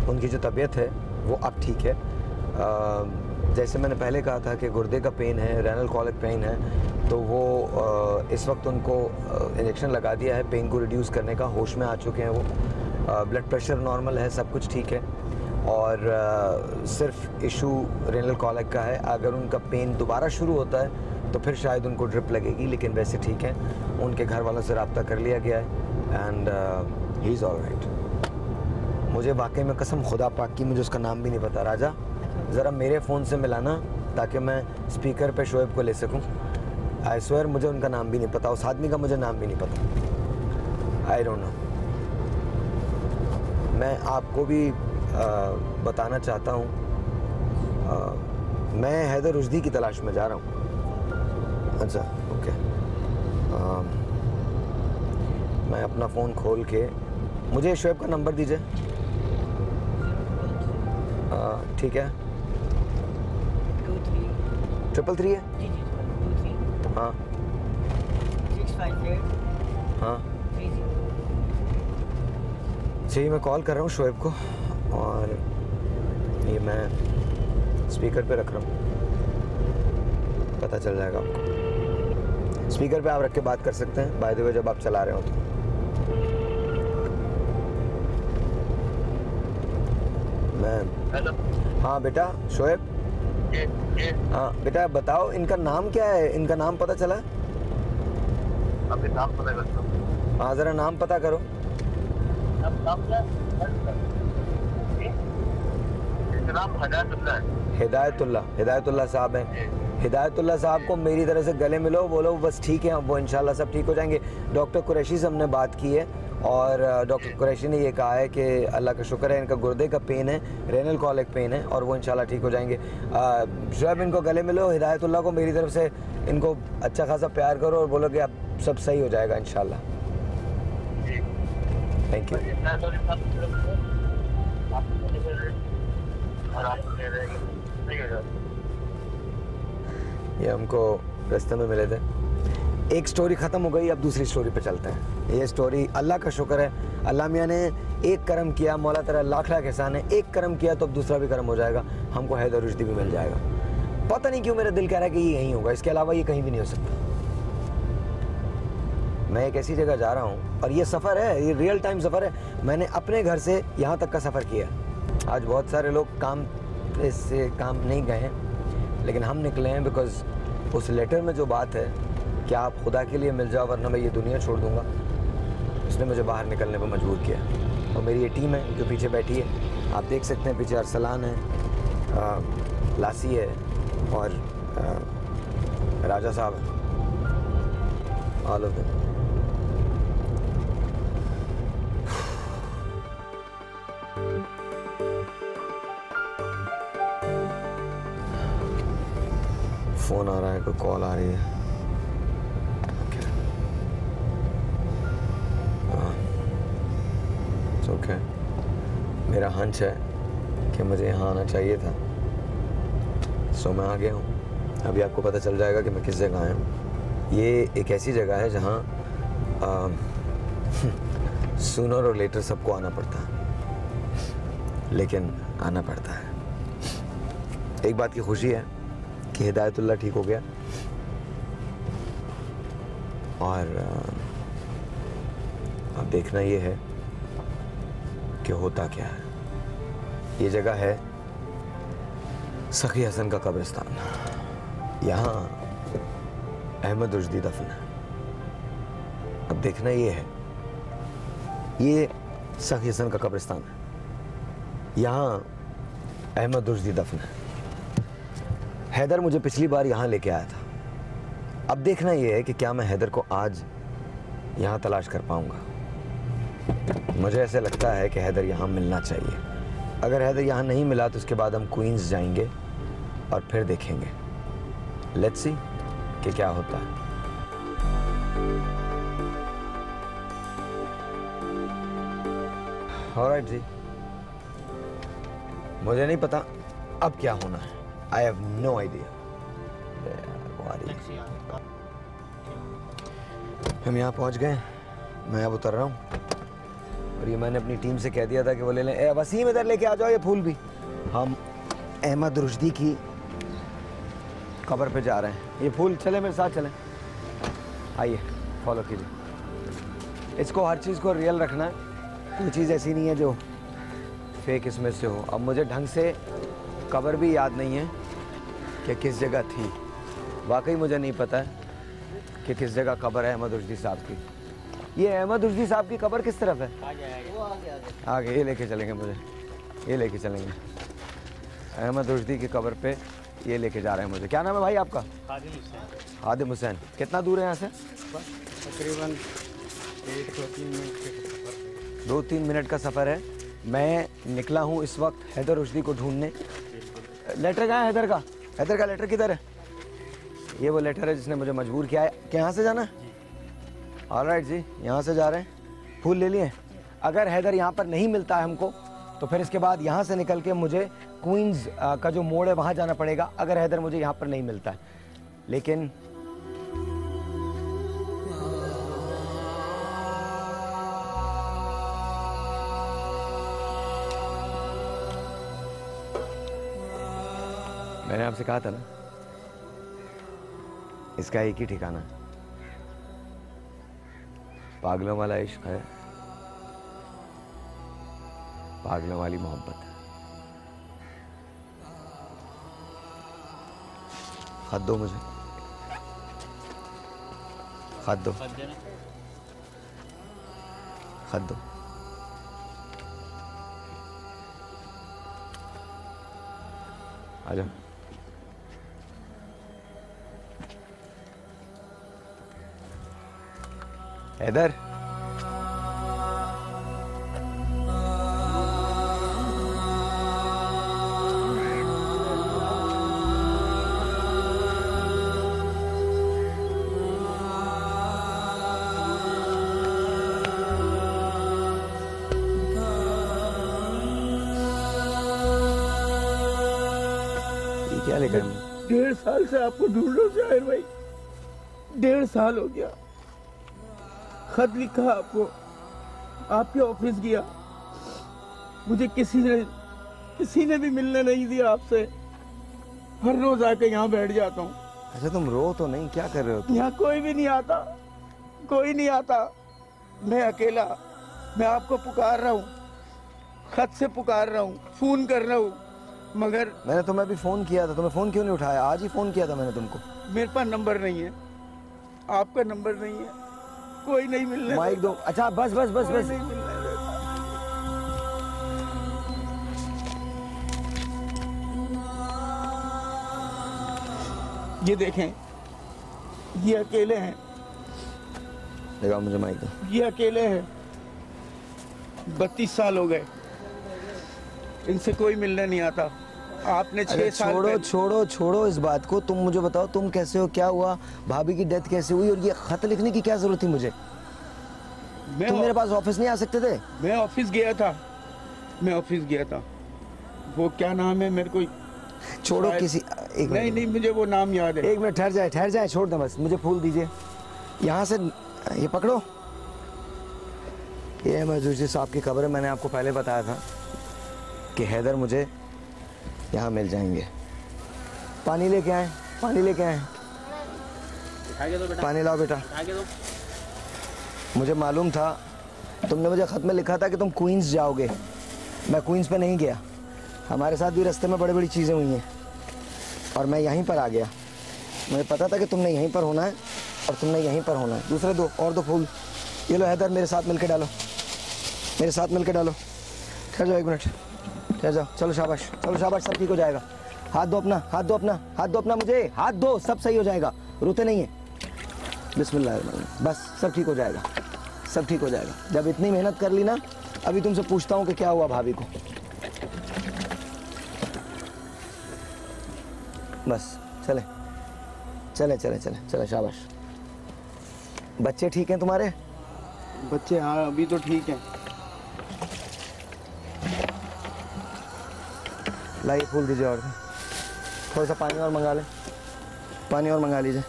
Speaker 2: उनकी जो तबीयत है वो अब ठीक है। जैसे मैंने पहले कहा था कि गुर्दे का पेन है, रेनल कॉलिक पेन है, तो वो इस वक्त उनको इंजेक्शन लगा दिया है पेन को रिड्यूस करने का। होश में आ चुके हैं वो। ब्लड प्रेशर नॉर्मल है, सब कुछ ठीक है, और सिर्फ इशू रेनल कॉलिक का है। अगर उनका पेन दोबारा शुरू होता है तो फिर शायद उनको ड्रिप लगेगी, लेकिन वैसे ठीक है। उनके घर वालों से रब्ता कर लिया गया है, and he is all right. मुझे वाकई में कसम खुदा पाक की, मुझे उसका नाम भी नहीं पता। राजा ज़रा मेरे फ़ोन से मिलाना ताकि मैं स्पीकर पे शोएब को ले सकूं। आई स्वेयर मुझे उनका नाम भी नहीं पता, उस आदमी का मुझे नाम भी नहीं पता। I don't know. मैं आपको भी बताना चाहता हूँ, मैं हैदर रुश्दी की तलाश में जा रहा हूँ। अच्छा ओके। मैं अपना फ़ोन खोल के, मुझे शोएब का नंबर दीजिए। ठीक है। 333 है।
Speaker 5: जी जी 23
Speaker 2: हाँ
Speaker 5: 658
Speaker 2: हाँ
Speaker 5: 30।
Speaker 2: जी मैं कॉल कर रहा हूँ शोएब को, और ये मैं स्पीकर पे रख रहा हूँ, पता चल जाएगा आपको। स्पीकर पे आप रख के बात कर सकते हैं बाय द वे जब आप चला रहे हो तो। मैं
Speaker 4: हेलो।
Speaker 2: हाँ बेटा शोएब, हाँ बेटा बताओ, इनका नाम क्या है? इनका नाम पता चला?
Speaker 6: अभी नाम पता करता हूँ।
Speaker 2: हाँ ज़रा नाम पता करो।
Speaker 6: नाम हिदायतुल्लाह है।
Speaker 2: हिदायतुल्लाह साहब हैं। हिदायतुल्लाह साहब को मेरी तरफ से गले मिलो, बोलो बस ठीक है, वो इंशाल्लाह सब ठीक हो जाएंगे। डॉक्टर कुरैशी से हमने बात की है और डॉक्टर कुरैशी ने ये कहा है कि अल्लाह का शुक्र है, इनका गुर्दे का पेन है, रेनल कॉलिक पेन है और वो इंशाल्लाह ठीक हो जाएंगे। शुएब इनको गले मिलो, हिदायतुल्लाह को मेरी तरफ से इनको अच्छा खासा प्यार करो और बोलो कि अब सब सही हो जाएगा इंशाल्लाह। Thank you. ये हमको रास्ते में मिले थे। एक स्टोरी ख़त्म हो गई, अब दूसरी स्टोरी पे चलते हैं। ये स्टोरी अल्लाह का शुक्र है, अल्लाह मियाँ ने एक करम किया, मौला तेरा लाख लाख एहसान है। एक करम किया तो अब दूसरा भी करम हो जाएगा, हमको हैदर रुश्दी भी मिल जाएगा। पता नहीं क्यों मेरा दिल कह रहा है कि ये यहीं होगा, इसके अलावा ये कहीं भी नहीं हो सकता। मैं एक ऐसी जगह जा रहा हूँ और ये सफ़र है, ये रियल टाइम सफ़र है। मैंने अपने घर से यहाँ तक का सफ़र किया। आज बहुत सारे लोग काम से काम नहीं गए हैं, लेकिन हम निकले हैं बिकॉज़ उस लेटर में जो बात है कि आप खुदा के लिए मिल जाओ वरना मैं ये दुनिया छोड़ दूँगा, उसने मुझे बाहर निकलने पर मजबूर किया। और मेरी ये टीम है जो पीछे बैठी है, आप देख सकते हैं पीछे अरसलान है, लासी है और राजा साहब है, ऑल ऑफ देम। फ़ोन आ रहा है, कोई कॉल आ रही है। ओके, मेरा हंच है कि मुझे यहाँ आना चाहिए था, सो मैं आ गया हूँ। अभी आपको पता चल जाएगा कि मैं किस जगह आया हूँ। ये एक ऐसी जगह है जहाँ सूनर और लेटर सबको आना पड़ता है, लेकिन आना पड़ता है। एक बात की खुशी है कि हिदायतुल्लाह ठीक हो गया और अब देखना ये है कि होता क्या है। ये जगह है सखी हसन का कब्रिस्तान। यहाँ अहमद रुश्दी दफन है। अब देखना ये है, ये सखी हसन का कब्रिस्तान है, यहाँ अहमद रुश्दी दफन है। हैदर मुझे पिछली बार यहाँ लेके आया था। अब देखना ये है कि क्या मैं हैदर को आज यहाँ तलाश कर पाऊँगा। मुझे ऐसे लगता है कि हैदर यहाँ मिलना चाहिए। अगर हैदर यहाँ नहीं मिला तो उसके बाद हम क्वींस जाएंगे और फिर देखेंगे। लेट्स सी कि क्या होता है। ऑलराइट जी, मुझे नहीं पता अब क्या होना है। I have no idea. हम यहाँ पहुँच गए, मैं अब उतर रहा हूँ और ये मैंने अपनी टीम से कह दिया था कि वो ले लें। ए वसीम इधर लेके आ जाओ ये फूल भी। हम अहमद रुश्दी की कब्र पे जा रहे हैं। ये फूल चले मेरे साथ चलें, आइए फॉलो कीजिए। इसको हर चीज़ को रियल रखना है, कोई चीज़ ऐसी नहीं है जो फेक इसमें से हो। अब मुझे ढंग से कब्र भी याद नहीं है कि किस जगह थी। वाकई मुझे नहीं पता है कि किस जगह कब्र है अहमद रुश्दी साहब की। ये अहमद रुश्दी साहब की कब्र किस तरफ है? आगे ये लेके चलेंगे, मुझे ये लेके चलेंगे। अहमद रुश्दी की कब्र पे ये लेके जा रहे हैं मुझे। क्या नाम है भाई आपका? हादिम हुसैन। कितना दूर है यहाँ से?
Speaker 5: तकरीबन
Speaker 2: 2-3 मिनट का सफ़र है। मैं निकला हूँ इस वक्त हैदर रुश्दी को ढूंढने। लेटर कहाँ है हैदर का? हैदर का लेटर किधर है? ये वो लेटर है जिसने मुझे मजबूर किया है कि यहाँ से जाना है। ऑलराइट जी, यहाँ से जा रहे हैं। फूल ले लिए। अगर हैदर यहाँ पर नहीं मिलता है हमको तो फिर इसके बाद यहाँ से निकल के मुझे क्वींस का जो मोड़ है वहाँ जाना पड़ेगा, अगर हैदर मुझे यहाँ पर नहीं मिलता है। लेकिन मैंने आपसे कहा था ना, इसका एक ही ठिकाना है, पागलों वाला इश्क है, पागलों वाली मोहब्बत है। हाथ दो मुझे, हाथ दो, हाथ दो। आ जाओ। हैदर, क्या लेकर?
Speaker 7: 1.5 साल से आपको ढूंढ रहा हूं शाहिर भाई, 1.5 साल हो गया। खत लिखा आपको, आपके ऑफिस गया, मुझे किसी ने भी मिलने नहीं दिया आपसे। हर रोज आके यहाँ बैठ जाता हूँ।
Speaker 2: अच्छा तुम रो तो नहीं, क्या कर रहे हो तुम?
Speaker 7: यहाँ कोई भी नहीं आता, कोई नहीं आता। मैं अकेला, मैं आपको पुकार रहा हूँ, खत से पुकार रहा हूँ, फोन कर रहा हूँ, मगर
Speaker 2: मैंने तुम्हें भी फोन किया था, तुम्हें फोन क्यों नहीं उठाया? आज ही फोन किया था मैंने तुमको।
Speaker 7: मेरे पास नंबर नहीं है, आपका नंबर नहीं है, कोई नहीं मिलने
Speaker 2: माइक दो। अच्छा बस बस बस
Speaker 7: कोई
Speaker 2: बस।
Speaker 7: नहीं मिलने देता। ये देखें, ये अकेले हैं,
Speaker 2: लगाओ मुझे माइक दो।
Speaker 7: ये अकेले हैं। 32 साल हो गए, इनसे कोई मिलने नहीं आता। आपने 6 साल
Speaker 2: छोड़ो छोड़ो छोड़ो इस बात को, तुम मुझे बताओ तुम कैसे हो, क्या हुआ, भाभी की डेथ कैसे हुई, और ये खत लिखने की क्या जरूरत थी मुझे? तुम मेरे पास ऑफिस नहीं आ सकते थे?
Speaker 7: मैं ऑफिस गया था, वो क्या नाम है मेरे को
Speaker 2: छोड़ो किसी, एक
Speaker 7: नहीं नहीं मुझे वो नाम याद है।
Speaker 2: एक मिनट ठहर जाए, छोड़ दे बस, मुझे फूल दीजिए। यहाँ से ये पकड़ो, ये महजूर साहब की खबर है। मैंने आपको पहले बताया था कि हैदर मुझे यहाँ मिल जाएंगे। पानी लेके आए, पानी लेके आए, पानी लाओ बेटा। मुझे मालूम था, तुमने मुझे ख़त में लिखा था कि तुम क्वींस जाओगे, मैं क्वींस पे नहीं गया। हमारे साथ भी रास्ते में बड़ी बड़ी चीज़ें हुई हैं और मैं यहीं पर आ गया। मुझे पता था कि तुमने यहीं पर होना है और तुमने यहीं पर होना है। दूसरे दो और दो फूल, ये लो हैदर, मेरे साथ मिलके डालो, मेरे साथ मिलके डालो। ठहर जाओ, एक मिनट ठहर जाओ। चलो शाबाश, चलो शाबाश, सब ठीक हो जाएगा। हाथ दो अपना, हाथ दो अपना, हाथ दो अपना, मुझे हाथ दो, सब सही हो जाएगा, रोते नहीं है। बिस्मिल्लाह, बस सब ठीक हो जाएगा, सब ठीक हो जाएगा। जब इतनी मेहनत कर ली ना, अभी तुमसे पूछता हूँ कि क्या हुआ भाभी को। बस चले चले चले चले चले, शाबाश। बच्चे ठीक हैं तुम्हारे?
Speaker 7: बच्चे हाँ अभी तो ठीक हैं।
Speaker 2: लाइए फूल दीजिए, और थोड़ा सा पानी और मंगा लें, पानी और मंगा लीजिए।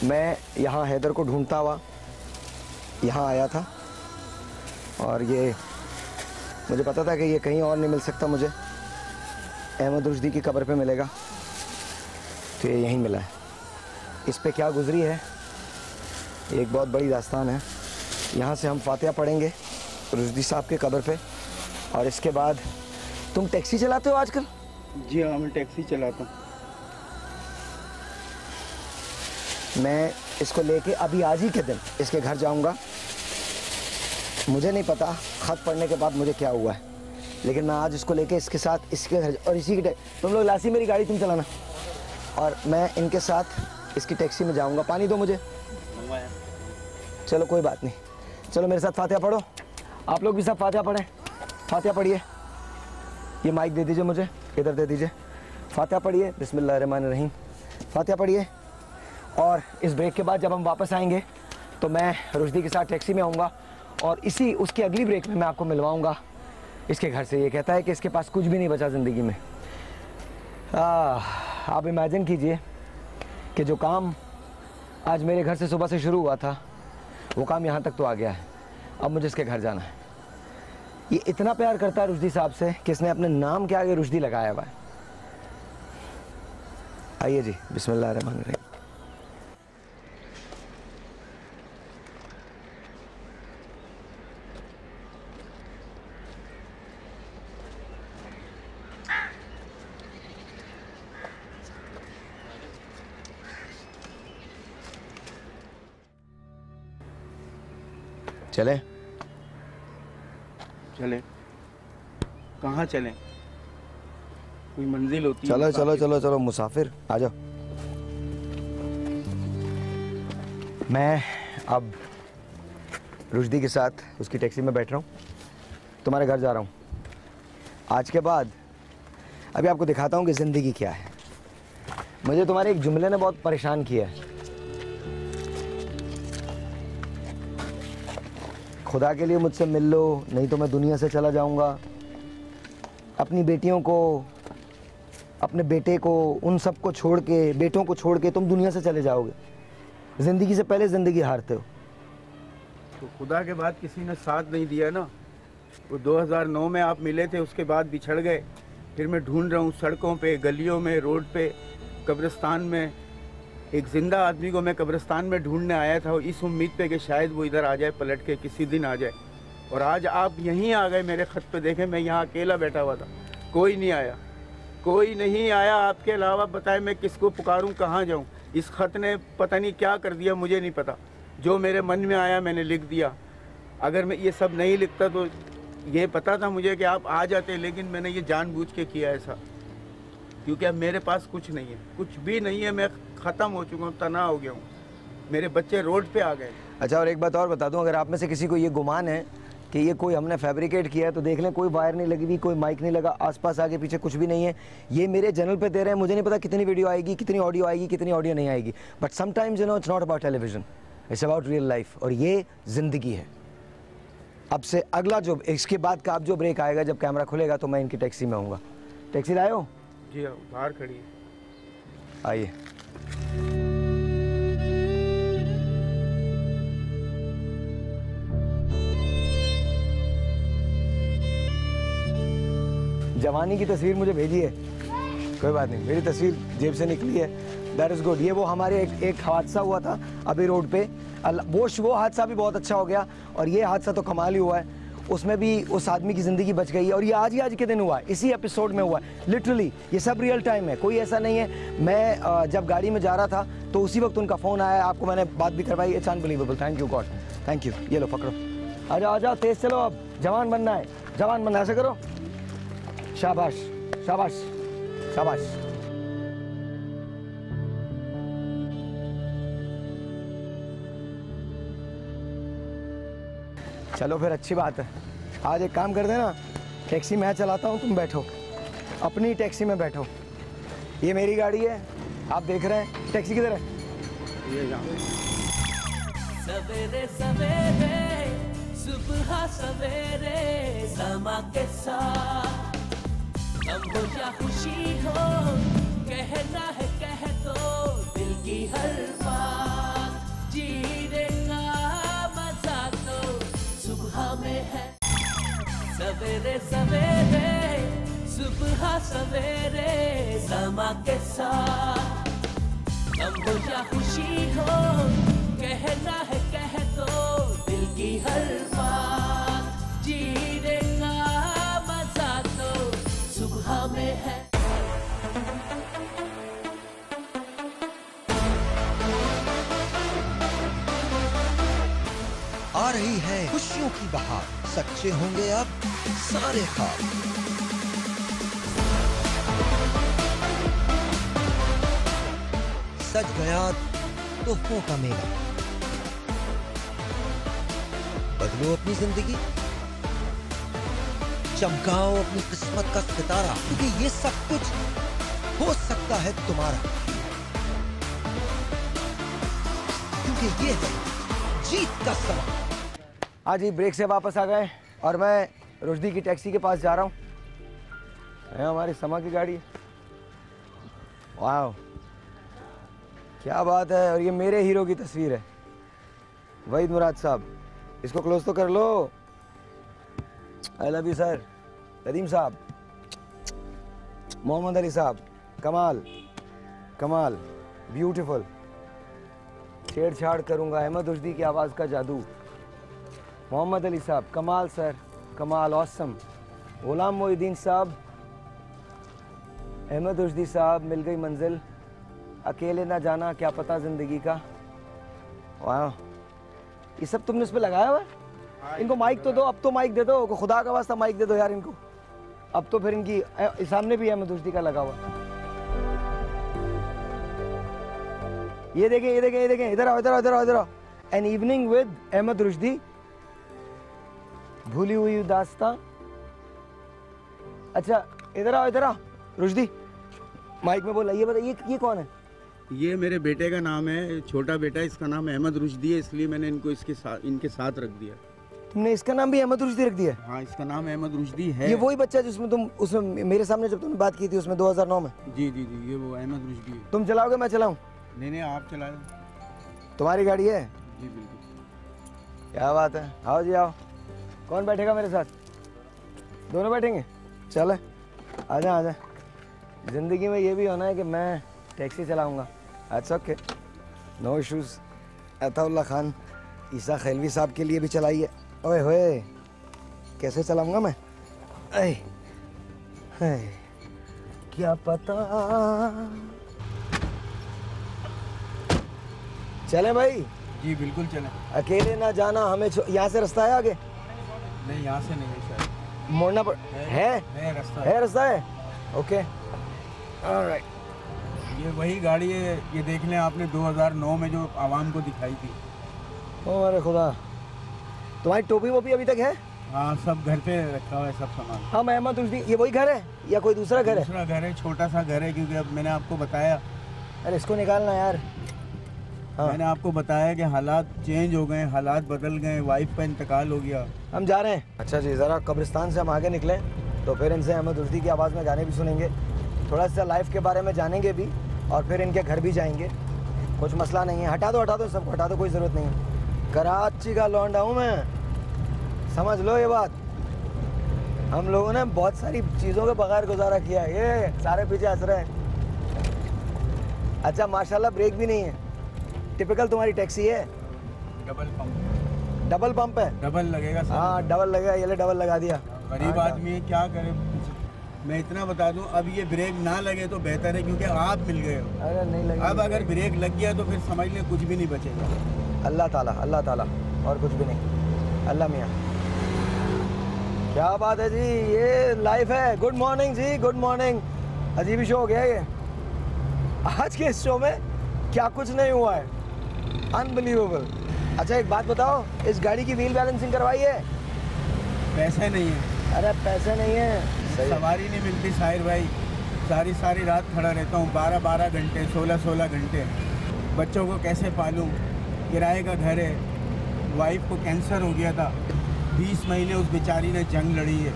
Speaker 2: मैं यहाँ हैदर को ढूंढता हुआ यहाँ आया था और ये मुझे पता था कि ये कहीं और नहीं मिल सकता, मुझे अहमद रुश्दी की कब्र पे मिलेगा, तो ये यहीं मिला है। इस पे क्या गुजरी है, एक बहुत बड़ी दास्तान है। यहाँ से हम फातिहा पढ़ेंगे रुश्दी साहब के कब्र पे, और इसके बाद तुम टैक्सी चलाते हो आजकल?
Speaker 7: जी हाँ, मैं टैक्सी चलाता हूँ।
Speaker 2: मैं इसको लेके अभी आज ही के दिन इसके घर जाऊंगा। मुझे नहीं पता खत पढ़ने के बाद मुझे क्या हुआ है, लेकिन मैं आज इसको लेके इसके साथ इसके घर और इसी की तुम लोग लासी मेरी गाड़ी तुम चलाना, और मैं इनके साथ इसकी टैक्सी में जाऊंगा। पानी दो मुझे। चलो कोई बात नहीं, चलो मेरे साथ फातिहा पढ़ो। आप लोग भी सब फातिहा पढ़ें, फातिहा पढ़िए। ये माइक दे दीजिए मुझे, इधर दे दीजिए। फातिहा पढ़िए, बिस्मिल्लाहिर्रहमानिर्रहीम, फातिहा पढ़िए। और इस ब्रेक के बाद जब हम वापस आएंगे तो मैं रुश्दी के साथ टैक्सी में आऊँगा और इसी उसकी अगली ब्रेक में मैं आपको मिलवाऊँगा इसके घर से। ये कहता है कि इसके पास कुछ भी नहीं बचा ज़िंदगी में। आप इमेजिन कीजिए कि जो काम आज मेरे घर से सुबह से शुरू हुआ था, वो काम यहाँ तक तो आ गया है। अब मुझे इसके घर जाना है। ये इतना प्यार करता है रुश्दी साहब से कि इसने अपने नाम के आगे रुश्दी लगाया हुआ है। आइए जी, बिस्मिल्लाहिर्रहमानिर्रहीम। चले?
Speaker 7: चले? कहाँ चलें? कोई मंजिल होती है?
Speaker 2: चलो चलो चलो चलो मुसाफिर, आ जाओ। मैं अब रुश्दी के साथ उसकी टैक्सी में बैठ रहा हूँ, तुम्हारे घर जा रहा हूँ। आज के बाद अभी आपको दिखाता हूँ कि ज़िंदगी क्या है। मुझे तुम्हारे एक जुमले ने बहुत परेशान किया है। खुदा के लिए मुझसे मिल लो, नहीं तो मैं दुनिया से चला जाऊँगा। अपनी बेटियों को, अपने बेटे को, उन सबको छोड़ के, बेटों को छोड़ के तुम दुनिया से चले जाओगे। ज़िंदगी से पहले ज़िंदगी हारते हो।
Speaker 7: तो खुदा के बाद किसी ने साथ नहीं दिया ना। वो 2009 में आप मिले थे, उसके बाद बिछड़ गए। फिर मैं ढूंढ रहा हूँ सड़कों पे, गलियों में, रोड पे, कब्रिस्तान में। एक ज़िंदा आदमी को मैं कब्रिस्तान में ढूंढने आया था, इस उम्मीद पे कि शायद वो इधर आ जाए, पलट के किसी दिन आ जाए। और आज आप यहीं आ गए मेरे ख़त पे। देखें, मैं यहाँ अकेला बैठा हुआ था, कोई नहीं आया, कोई नहीं आया आपके अलावा। बताए मैं किसको पुकारूं, कहाँ जाऊं? इस ख़त ने पता नहीं क्या कर दिया, मुझे नहीं पता। जो मेरे मन में आया मैंने लिख दिया। अगर मैं ये सब नहीं लिखता तो ये पता था मुझे कि आप आ जाते, लेकिन मैंने ये जानबूझ के किया ऐसा, क्योंकि अब मेरे पास कुछ नहीं है, कुछ भी नहीं है। मैं ख़त्म हो चुका हूँ, तना हो गया हूँ। मेरे बच्चे रोड पे आ गए।
Speaker 2: अच्छा, और एक बात और बता दूं, अगर आप में से किसी को ये गुमान है कि ये कोई हमने फैब्रिकेट किया है तो देख लें, कोई वायर नहीं लगी हुई, कोई माइक नहीं लगा, आसपास आगे पीछे कुछ भी नहीं है। ये मेरे चैनल पे दे रहे हैं। मुझे नहीं पता कितनी वीडियो आएगी, कितनी ऑडियो आएगी, कितनी ऑडियो नहीं आएगी, but sometimes you know it's not about television, it's about real life. और ये ज़िंदगी है। अब से अगला जो, इसके बाद का अब जो ब्रेक आएगा, जब कैमरा खुलेगा तो मैं इनकी टैक्सी में आऊँगा। टैक्सी लाए हो?
Speaker 7: जी हाँ, बाहर खड़ी है।
Speaker 2: आइए। जवानी की तस्वीर मुझे भेजी है, कोई बात नहीं, मेरी तस्वीर जेब से निकली है, दैट इज़ गुड। ये वो हमारे एक हादसा हुआ था अभी रोड पे, वो हादसा भी बहुत अच्छा हो गया, और ये हादसा तो कमाल ही हुआ है। उसमें भी उस आदमी की ज़िंदगी बच गई है, और ये आज के दिन हुआ है, इसी एपिसोड में हुआ है। लिटरली ये सब रियल टाइम है, कोई ऐसा नहीं है। मैं जब गाड़ी में जा रहा था तो उसी वक्त उनका फ़ोन आया, आपको मैंने बात भी करवाई। It's unbelievable, thank you God, thank you. ये लो पकड़ो, आ जाओ तेज़ चलो, अब जवान बनना है, जवान बनना है, ऐसे करो। शाबाश शाबाश शाबाश। चलो फिर, अच्छी बात है। आज एक काम कर देना, टैक्सी मैं चलाता हूँ, तुम बैठो अपनी टैक्सी में बैठो। ये मेरी गाड़ी है, आप देख रहे हैं। टैक्सी किधर है?
Speaker 7: ये यहाँ।
Speaker 1: सवेरे सवेरे, सुबह सवेरे, समा के साथ गम हो या खुशी हो, कहना है कह दो दिल की हर बात। जीने का मजा तो सुबह में है। सवेरे सवेरे, सुबह सवेरे, समा के साथ गम हो या खुशी हो, कहना है कह दो दिल की हर बात। जीने का मजा तो सुबह में है।
Speaker 8: आ रही है खुशियों की बहार, सच्चे होंगे अब सारे ख्वाब। सज गया तोहफों का मेला, बदलो अपनी जिंदगी, चमकाओ अपनी किस्मत का सितारा, क्योंकि ये सब कुछ हो सकता है तुम्हारा, क्योंकि ये है जीत का समा।
Speaker 2: आज ही ब्रेक से वापस आ गए, और मैं रुश्दी की टैक्सी के पास जा रहा हूँ। हमारी समा की गाड़ी है। वाह, क्या बात है। और ये मेरे हीरो की तस्वीर है, वहीद मुराद साहब। इसको क्लोज तो कर लो। I love you sir. Nadeem साहब, मोहम्मद अली साहब, कमाल कमाल, ब्यूटीफुल। छेड़छाड़ करूँगा, अहमद रुश्दी की आवाज़ का जादू। मोहम्मद अली साहब, कमाल सर, कमाल, ऑसम। गुलाम मोहिद्दीन साहब, अहमद रुश्दी साहब, मिल गई मंजिल, अकेले ना जाना, क्या पता ज़िंदगी का। वाह, ये सब तुमने उस पर लगाया हुआ है? इनको माइक तो दो, अब तो माइक दे दो, खुदा का वास्ता माइक दे दो यार इनको। अब तो फिर इनकी सामने भी अहमद रुश्दी का लगा हुआ। ये देखें, ये देखें, ये देखें, इधर आओ, इधर आओ, इधर आओ, इधर आओ। An evening with Ahmad Rushdi, भूली हुई दास्तां। अच्छा इधर आओ, इधर आओ रुश्दी, माइक में बोला। ये बताइए ये कौन है?
Speaker 7: ये मेरे बेटे का नाम है, छोटा बेटा, इसका नाम अहमद रुश्दी है, इसलिए मैंने इनको इनके साथ रख दिया।
Speaker 2: तुमने इसका नाम भी अहमद रुश्दी रख दिया?
Speaker 7: हाँ, इसका नाम अहमद रुश्दी है।
Speaker 2: ये वही बच्चा जिसमें तुम उसमें मेरे सामने जब तुमने बात की थी उसमें 2009 में?
Speaker 7: जी जी जी, ये वो अहमद रुश्दी है।
Speaker 2: तुम चलाओगे मैं चलाऊं?
Speaker 7: नहीं, आप चलाओ।
Speaker 2: तुम्हारी गाड़ी है?
Speaker 7: जी बिल्कुल।
Speaker 2: क्या बात है, आओ जी आओ। कौन बैठेगा मेरे साथ? दोनों बैठेंगे? चले आजा आजा। ज़िंदगी में ये भी होना है कि मैं टैक्सी चलाऊंगा। अच्छा okay, no issues. Attaullah Khan Isa Khelvi साहब के लिए भी चलाइए। ओए होए, कैसे चलाऊंगा मैं? क्या पता। चले भाई?
Speaker 7: जी बिल्कुल चलें।
Speaker 2: अकेले ना जाना, हमें यहाँ से रास्ता है आगे?
Speaker 7: नहीं, यहाँ से नहीं है शायद,
Speaker 2: मोड़ना पड़ है रास्ता है। Okay alright.
Speaker 7: ये वही गाड़ी है, ये देख लें आपने 2009 में जो आवाम को दिखाई थी।
Speaker 2: ओ अरे खुदा, तुम्हारी टोपी वोपी अभी तक है?
Speaker 7: हाँ, सब घर पे रखा हुआ है सब सामान।
Speaker 2: हम अहमद रुश्दी, ये वही घर है या कोई दूसरा घर है?
Speaker 7: दूसरा घर है, छोटा सा घर है, क्योंकि अब मैंने आपको बताया।
Speaker 2: अरे इसको निकालना यार। हाँ।
Speaker 7: मैंने आपको बताया कि हालात चेंज हो गए, हालात बदल गए, वाइफ का इंतकाल हो गया।
Speaker 2: हम जा रहे हैं। अच्छा जी, ज़रा कब्रिस्तान से हम आगे निकलें तो फिर इनसे अहमद रुश्दी की आवाज़ में गाने भी सुनेंगे, थोड़ा सा लाइफ के बारे में जानेंगे भी, और फिर इनके घर भी जाएंगे। कुछ मसला नहीं है, हटा दो सबको, हटा दो, कोई ज़रूरत नहीं है। कराची का लौंडा हूँ मैं, समझ लो ये बात। हम लोगों ने बहुत सारी चीज़ों के बगैर गुजारा किया है। ये सारे पीछे हंस रहे हैं। अच्छा माशाल्लाह ब्रेक भी नहीं है। टिपिकल तुम्हारी टैक्सी है?
Speaker 7: Double pump.
Speaker 2: डबल पंप है?
Speaker 7: डबल लगेगा सर।
Speaker 2: हाँ डबल लगेगा, ये ले डबल लगा दिया।
Speaker 7: गरीब आदमी है, क्या करे। मैं इतना बता दूं, अब ये ब्रेक ना लगे तो बेहतर है, क्योंकि आप मिल गए हो।
Speaker 2: अरे नहीं लगे।
Speaker 7: अब अगर ब्रेक लग गया तो फिर समझ लें कुछ भी नहीं बचेगा।
Speaker 2: अल्लाह ताला और कुछ भी नहीं। अल्लाह मियाँ, क्या बात है जी, ये लाइफ है। गुड मॉर्निंग जी, गुड मॉर्निंग। अजीब ही शो हो गया ये आज के इस शो में, क्या कुछ नहीं हुआ है, अनबिलीवेबल। अच्छा एक बात बताओ, इस गाड़ी की व्हील बैलेंसिंग करवाई है?
Speaker 7: पैसे नहीं है।
Speaker 2: अरे पैसे नहीं है,
Speaker 7: सवारी नहीं मिलती साहिर भाई, सारी रात खड़ा रहता हूँ, 12 घंटे, 16 घंटे। बच्चों को कैसे पालूँ, किराए का घर है, वाइफ को कैंसर हो गया था, 20 महीने उस बेचारी ने जंग लड़ी है,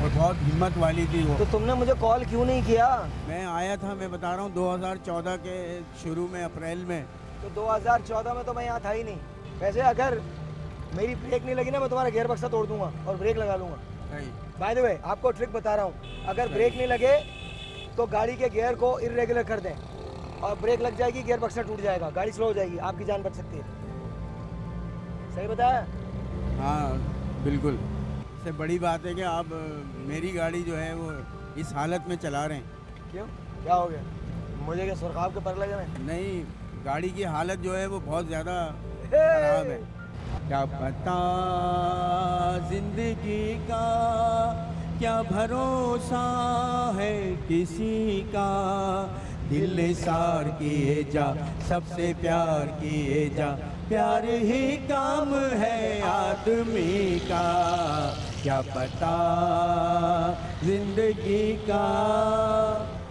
Speaker 7: और बहुत हिम्मत वाली थी वो।
Speaker 2: तो तुमने मुझे कॉल क्यों नहीं किया?
Speaker 7: मैं आया था, मैं बता रहा हूँ 2014 के शुरू में, अप्रैल में।
Speaker 2: तो 2014 में तो मैं यहाँ था ही नहीं। वैसे अगर मेरी ब्रेक नहीं लगी ना, मैं तुम्हारा गियर बक्सा तोड़ दूंगा और ब्रेक लगा लूँगा। बाय द वे आपको ट्रिक बता रहा हूँ, अगर ब्रेक नहीं लगे तो गाड़ी के गियर को इरेगुलर कर दें, और ब्रेक लग जाएगी, गियर बक्सा टूट जाएगा, गाड़ी स्लो हो जाएगी, आपकी जान बच सकती है। सही बताया?
Speaker 7: हाँ बिल्कुल। इससे बड़ी बात है कि आप मेरी गाड़ी जो है वो इस हालत में चला रहे हैं।
Speaker 2: क्यों, क्या हो गया? मुझे क्या सुरखाब के पर लगे हैं?
Speaker 7: नहीं, गाड़ी की हालत जो है वो बहुत ज़्यादा खराब है। क्या पता जिंदगी का क्या भरोसा है किसी का, दिल सार किए जा, सबसे प्यार किए जा, प्यार ही काम है आदमी का। क्या पता जिंदगी का।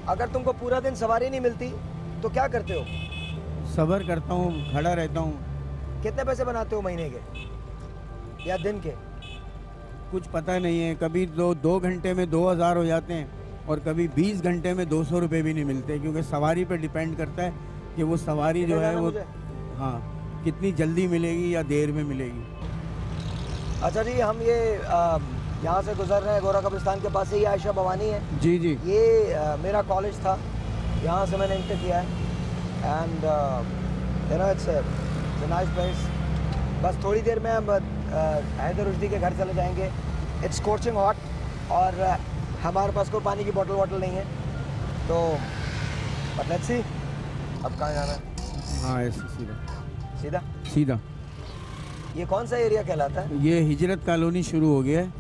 Speaker 2: अगर तुमको पूरा दिन सवारी नहीं मिलती तो क्या करते हो?
Speaker 7: सब्र करता हूँ, खड़ा रहता हूँ।
Speaker 2: कितने पैसे बनाते हो महीने के या दिन के?
Speaker 7: कुछ पता नहीं है, कभी 2 घंटे में 2000 हो जाते हैं, और कभी 20 घंटे में 200 रुपये भी नहीं मिलते, क्योंकि सवारी पर डिपेंड करता है कि वो सवारी जो है वो हाँ कितनी जल्दी मिलेगी या देर में मिलेगी।
Speaker 2: अच्छा जी, हम ये यहाँ से गुजर रहे हैं, गोरा कब्रिस्तान के पास से, ये आयशा भवानी है।
Speaker 7: जी जी।
Speaker 2: ये मेरा कॉलेज था, यहाँ से मैंने इंटर किया है, and you know it's nice place. बस थोड़ी देर में हम हैदर रुश्दी के घर चले जाएंगे। इट्स स्कॉचिंग हॉट, और हमारे पास कोई पानी की बोतल नहीं है, तो बट लेट्स सी अब कहाँ जाना है।
Speaker 7: हाँ ऐसे सीधा
Speaker 2: सीधा
Speaker 7: सीधा।
Speaker 2: ये कौन सा एरिया कहलाता है?
Speaker 7: ये हिजरत कॉलोनी शुरू हो गया है।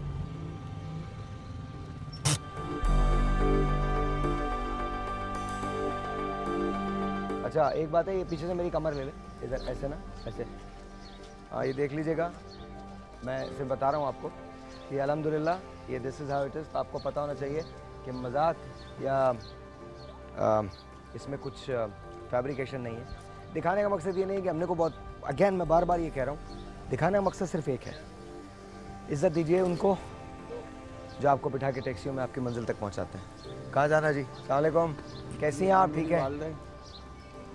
Speaker 2: अच्छा एक बात है, ये पीछे से मेरी कमर ले ले इधर, ऐसे ना, ऐसे। हाँ ये देख लीजिएगा, मैं सिर्फ बता रहा हूँ आपको कि अल्हम्दुलिल्लाह ये this is how it is. तो आपको पता होना चाहिए कि मजाक या इसमें कुछ फैब्रिकेशन नहीं है। दिखाने का मकसद ये नहीं है कि हमने को बहुत, अगेन मैं बार बार ये कह रहा हूँ, दिखाने का मकसद सिर्फ एक है, इज़्ज़त दीजिए उनको जो आपको बिठा के टैक्सियों में आपकी मंजिल तक पहुँचाते हैं। कहाँ जाना जी? अस्सलाम वालेकुम, कैसी हैं आप? ठीक है,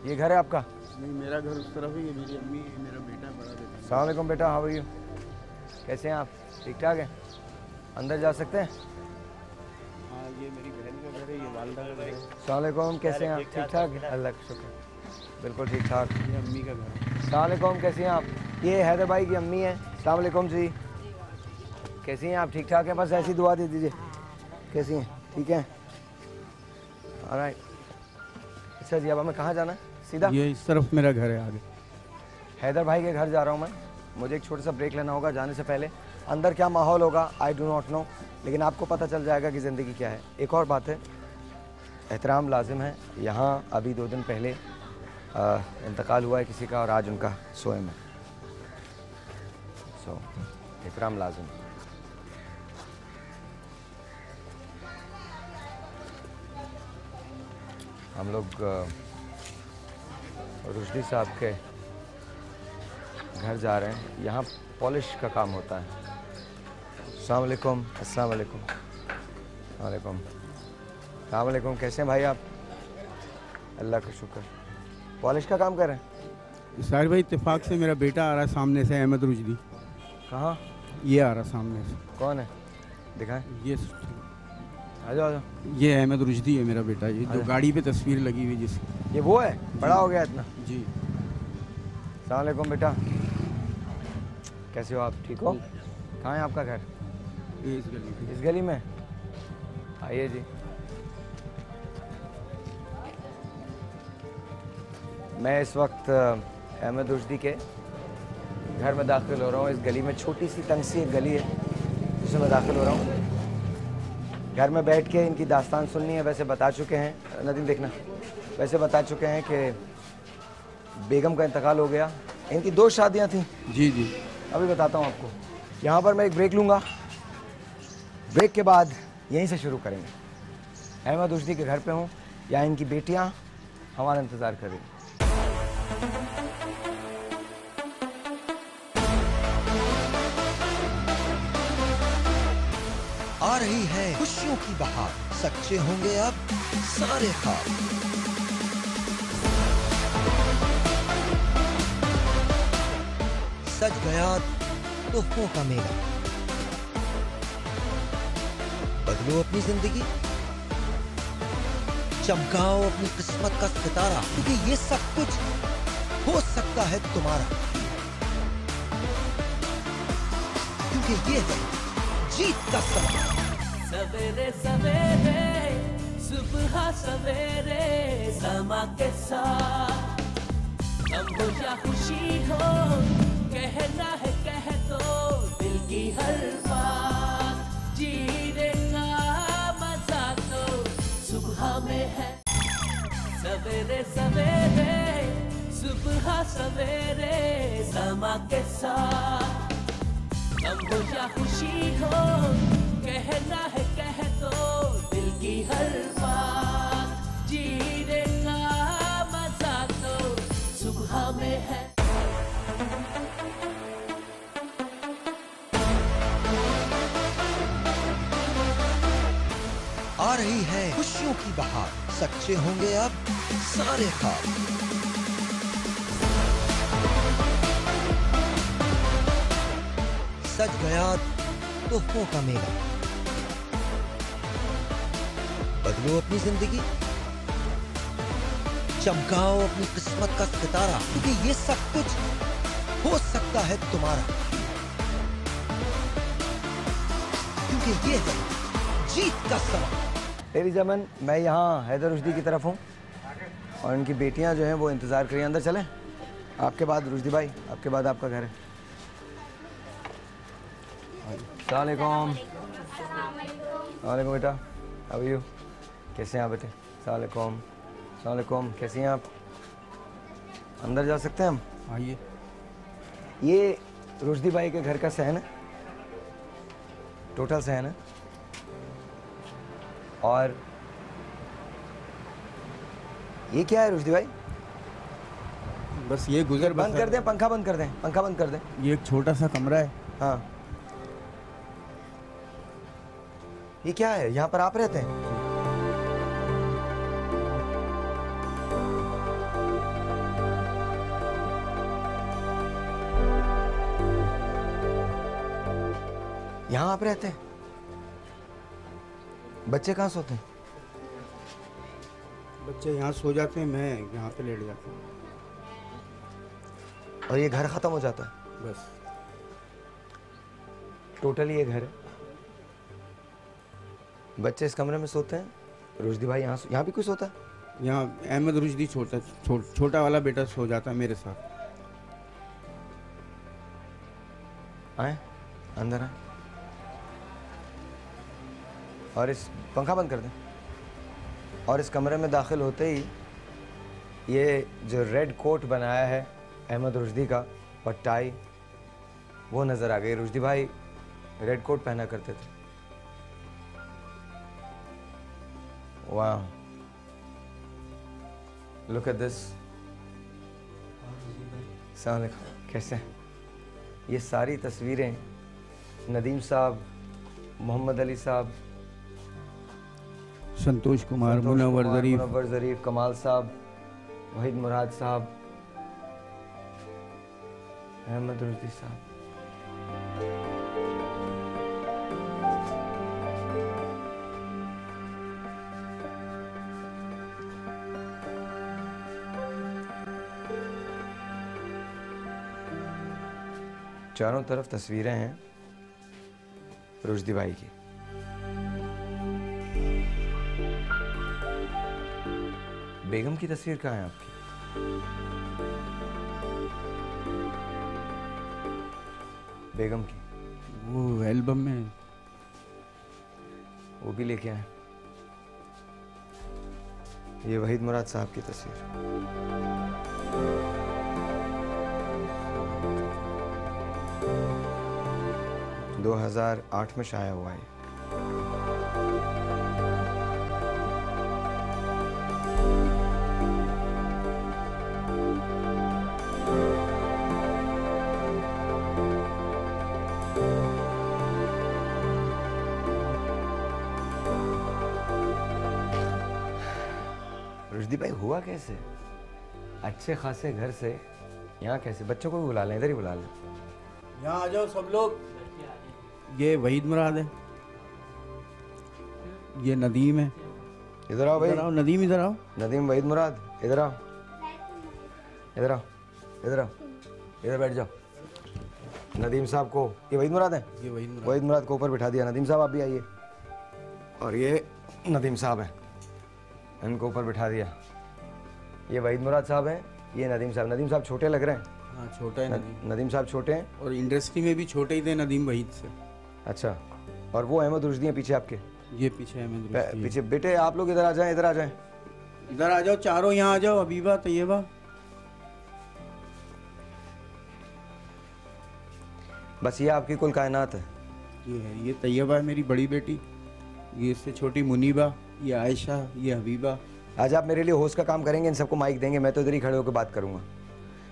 Speaker 2: ये घर है आपका?
Speaker 7: नहीं, मेरा घर उस तरफ है, ये मेरी अम्मी है, मेरा बेटा बड़ा बेटा।
Speaker 2: अस्सलाम वालेकुम बेटा, हाउ आर यू? कैसे हैं आप? ठीक ठाक हैं? अंदर जा सकते हैं?
Speaker 7: हाँ, ये मेरी बहन का घर है, ये वालदा का घर है।
Speaker 2: अस्सलाम वालेकुम, कैसे हैं आप? ठीक ठाक हैं? अल्लाह का शुक्र, बिल्कुल ठीक ठाक।
Speaker 7: ये अम्मी का घर है।
Speaker 2: अस्सलाम वालेकुम, कैसी हैं आप? ये हैदर भाई की अम्मी हैं। अस्सलाम वालेकुम जी, कैसी हैं आप? ठीक ठाक हैं? बस ऐसी दुआ दे दीजिए। कैसी हैं? ठीक है, ऑलराइट। अच्छा जी, अब हमें कहाँ जाना है? सीधा
Speaker 7: ये इस तरफ मेरा घर है आगे।
Speaker 2: हैदर भाई के घर जा रहा हूँ मैं। मुझे एक छोटा सा ब्रेक लेना होगा जाने से पहले। अंदर क्या माहौल होगा आई डू नॉट नो, लेकिन आपको पता चल जाएगा कि ज़िंदगी क्या है। एक और बात है, एहतराम लाजिम है। यहाँ अभी 2 दिन पहले इंतकाल हुआ है किसी का, और आज उनका सोए में, सो एहतराम लाजिम। हम लोग रुश्दी साहब के घर जा रहे हैं। यहाँ पॉलिश का काम होता है। अस्सलाम वालेकुम। अस्सलाम वालेकुम। वालेकुम। अस्सलाम वालेकुम, कैसे हैं भाई आप? अल्लाह का शुक्र। पॉलिश का काम कर रहे हैं?
Speaker 7: साहिर भाई, इत्तेफाक से मेरा बेटा आ रहा है सामने से, अहमद रुजदी।
Speaker 2: कहाँ?
Speaker 7: ये आ रहा सामने से।
Speaker 2: कौन है? दिखाएं।
Speaker 7: ये
Speaker 2: आ जाओ, आ जाओ।
Speaker 7: ये अहमद रुजदी है मेरा बेटा, ये जो गाड़ी पे तस्वीर लगी हुई जिसकी।
Speaker 2: ये वो है, बड़ा हो गया इतना?
Speaker 7: जी।
Speaker 2: अस्सलाम वालेकुम बेटा, कैसे हो आप? ठीक हो? कहाँ है आपका घर?
Speaker 7: ये इस गली में।
Speaker 2: इस गली में? आइए जी। मैं इस वक्त अहमद रुश्दी के घर में दाखिल हो रहा हूँ। इस गली में छोटी सी तंग सी एक गली है जिसमें मैं दाखिल हो रहा हूँ। घर में बैठ के इनकी दास्तान सुननी है। वैसे बता चुके हैं, नदीम देखना, वैसे बता चुके हैं कि बेगम का इंतकाल हो गया। इनकी 2 शादियाँ थीं।
Speaker 7: जी जी।
Speaker 2: अभी बताता हूँ आपको। यहाँ पर मैं एक ब्रेक लूँगा, ब्रेक के बाद यहीं से शुरू करेंगे। अहमद रुश्दी के घर पे हूँ, यहाँ इनकी बेटियाँ हमारा इंतज़ार कर रही हैं।
Speaker 8: आ रही है खुशियों की बहार, सच्चे होंगे अब सारे ख्वाब। सज गया तोहफों का मेला, बदलो अपनी जिंदगी, चमकाओ अपनी किस्मत का सितारा, क्योंकि ये सब कुछ हो सकता है तुम्हारा, क्योंकि ये है जीत का समा।
Speaker 1: सवेरे सवेरे सुबह सवेरे समा के साथ, गम हो या खुशी हो, कहना है कह दो दिल की हर बात, जीने का मजा तो सुबह में है। सवेरे सवेरे सुबह सवेरे समा के साथ, गम हो या खुशी हो, कहना है कह दो दिल की हर बात, जीने का मजा तो सुबह में है।
Speaker 8: आ रही है खुशियों की बहार, सच्चे होंगे अब सारे ख्वाब। सज गया तोहफों का मेला, बदलो अपनी जिंदगी, चमकाओ अपनी किस्मत का सितारा, क्योंकि ये सब कुछ हो सकता है तुम्हारा, क्योंकि ये है जीत का समा।
Speaker 2: तेरी जमन, मैं यहाँ हैदर रुश्दी की तरफ हूँ और इनकी बेटियाँ जो हैं वो इंतज़ार करिए। अंदर चलें, आपके बाद रुश्दी भाई, आपके बाद आपका घर है। सलाम वालेकुम बेटा, हाउ आर यू? कैसे हैं आप बेटे? सलाम कैसी हैं आप? अंदर जा सकते हैं हम?
Speaker 7: आइए।
Speaker 2: ये रुश्दी भाई के घर का सहन है, टोटल सहन है। और ये क्या है रुश्दी भाई?
Speaker 7: बस ये गुजर
Speaker 2: बंद कर दें, पंखा बंद कर दें, पंखा बंद कर दें।
Speaker 7: ये एक छोटा सा कमरा है।
Speaker 2: हाँ, ये क्या है? यहाँ पर आप रहते हैं? यहाँ आप रहते हैं? बच्चे कहाँ सोते हैं?
Speaker 7: बच्चे यहाँ सो जाते हैं, मैं यहाँ पे लेट जाता हूँ।
Speaker 2: और ये घर खत्म हो जाता है?
Speaker 7: बस
Speaker 2: टोटली ये घर है। बच्चे इस कमरे में सोते हैं, रुश्दी भाई यहाँ भी कोई सोता है?
Speaker 7: यहाँ अहमद रुश्दी छोटा वाला बेटा सो जाता है मेरे साथ।
Speaker 2: आए अंदर आए। और इस पंखा बंद कर दें। और इस कमरे में दाखिल होते ही ये जो रेड कोट बनाया है अहमद रुश्दी का और टाई, वो नज़र आ गई। रुश्दी भाई रेड कोट पहना करते थे। वाह, लुक एट दिस। अस्सलाम वालेकुम, कैसे हैं? ये सारी तस्वीरें नदीम साहब, मोहम्मद अली साहब,
Speaker 7: संतोष कुमार, मुनव्वर
Speaker 2: ज़रीफ, कमाल साहब, वहीद मुराद साहब, अहमद रुश्दी साहब। चारों तरफ तस्वीरें हैं रुश्दी भाई की। बेगम की तस्वीर कहाँ है आपकी? बेगम की
Speaker 7: वो एल्बम में,
Speaker 2: वो भी लेके आए। ये वहीद मुराद साहब की तस्वीर। है 2008 में शाया हुआ है। रुश्दी भाई हुआ कैसे? अच्छे खासे घर से यहाँ कैसे? बच्चों को भी बुला लें, इधर ही बुला लें।
Speaker 7: यहाँ आ जाओ सब लोग। ये वहीद मुराद है, ये नदीम है।
Speaker 2: इधर आओ भाई।
Speaker 7: इधर आओ नदीम, इधर आओ।
Speaker 2: नदीम, वहीद मुराद, इधर आओ, इधर आओ, इधर आओ, इधर बैठ जाओ। नदीम साहब को, ये वहीद मुराद है,
Speaker 7: ये वहीद
Speaker 2: वहीद मुराद को ऊपर बिठा दिया। नदीम साहब आप भी आइए। और ये नदीम साहब हैं, इनको ऊपर बिठा दिया। ये वहीद मुराद साहब हैं, ये नदीम साहब। नदीम साहब छोटे लग रहे हैं।
Speaker 7: हाँ छोटा है नदीम।
Speaker 2: नदीम साहब छोटे हैं
Speaker 7: और इंडस्ट्री में भी छोटे ही थे नदीम वहीद से।
Speaker 2: अच्छा, और वो अहमद रुश्दी हैं पीछे आपके?
Speaker 7: ये पीछे अहमद रुश्दी है।
Speaker 2: पीछे। बेटे आप लोग इधर आ जाएं, इधर आ जाएं,
Speaker 7: इधर आ जाओ चारों, यहाँ आ जाओ। हबीबा, तैयबा।
Speaker 2: बस ये आपकी कुल कायनात है।
Speaker 7: ये है, ये तैयबा है मेरी बड़ी बेटी, ये इससे छोटी मुनीबा, ये आयशा, ये हबीबा।
Speaker 2: आज आप मेरे लिए होस्ट का काम करेंगे, इन सबको माइक देंगे, मैं तो इधर ही खड़े होकर बात करूंगा।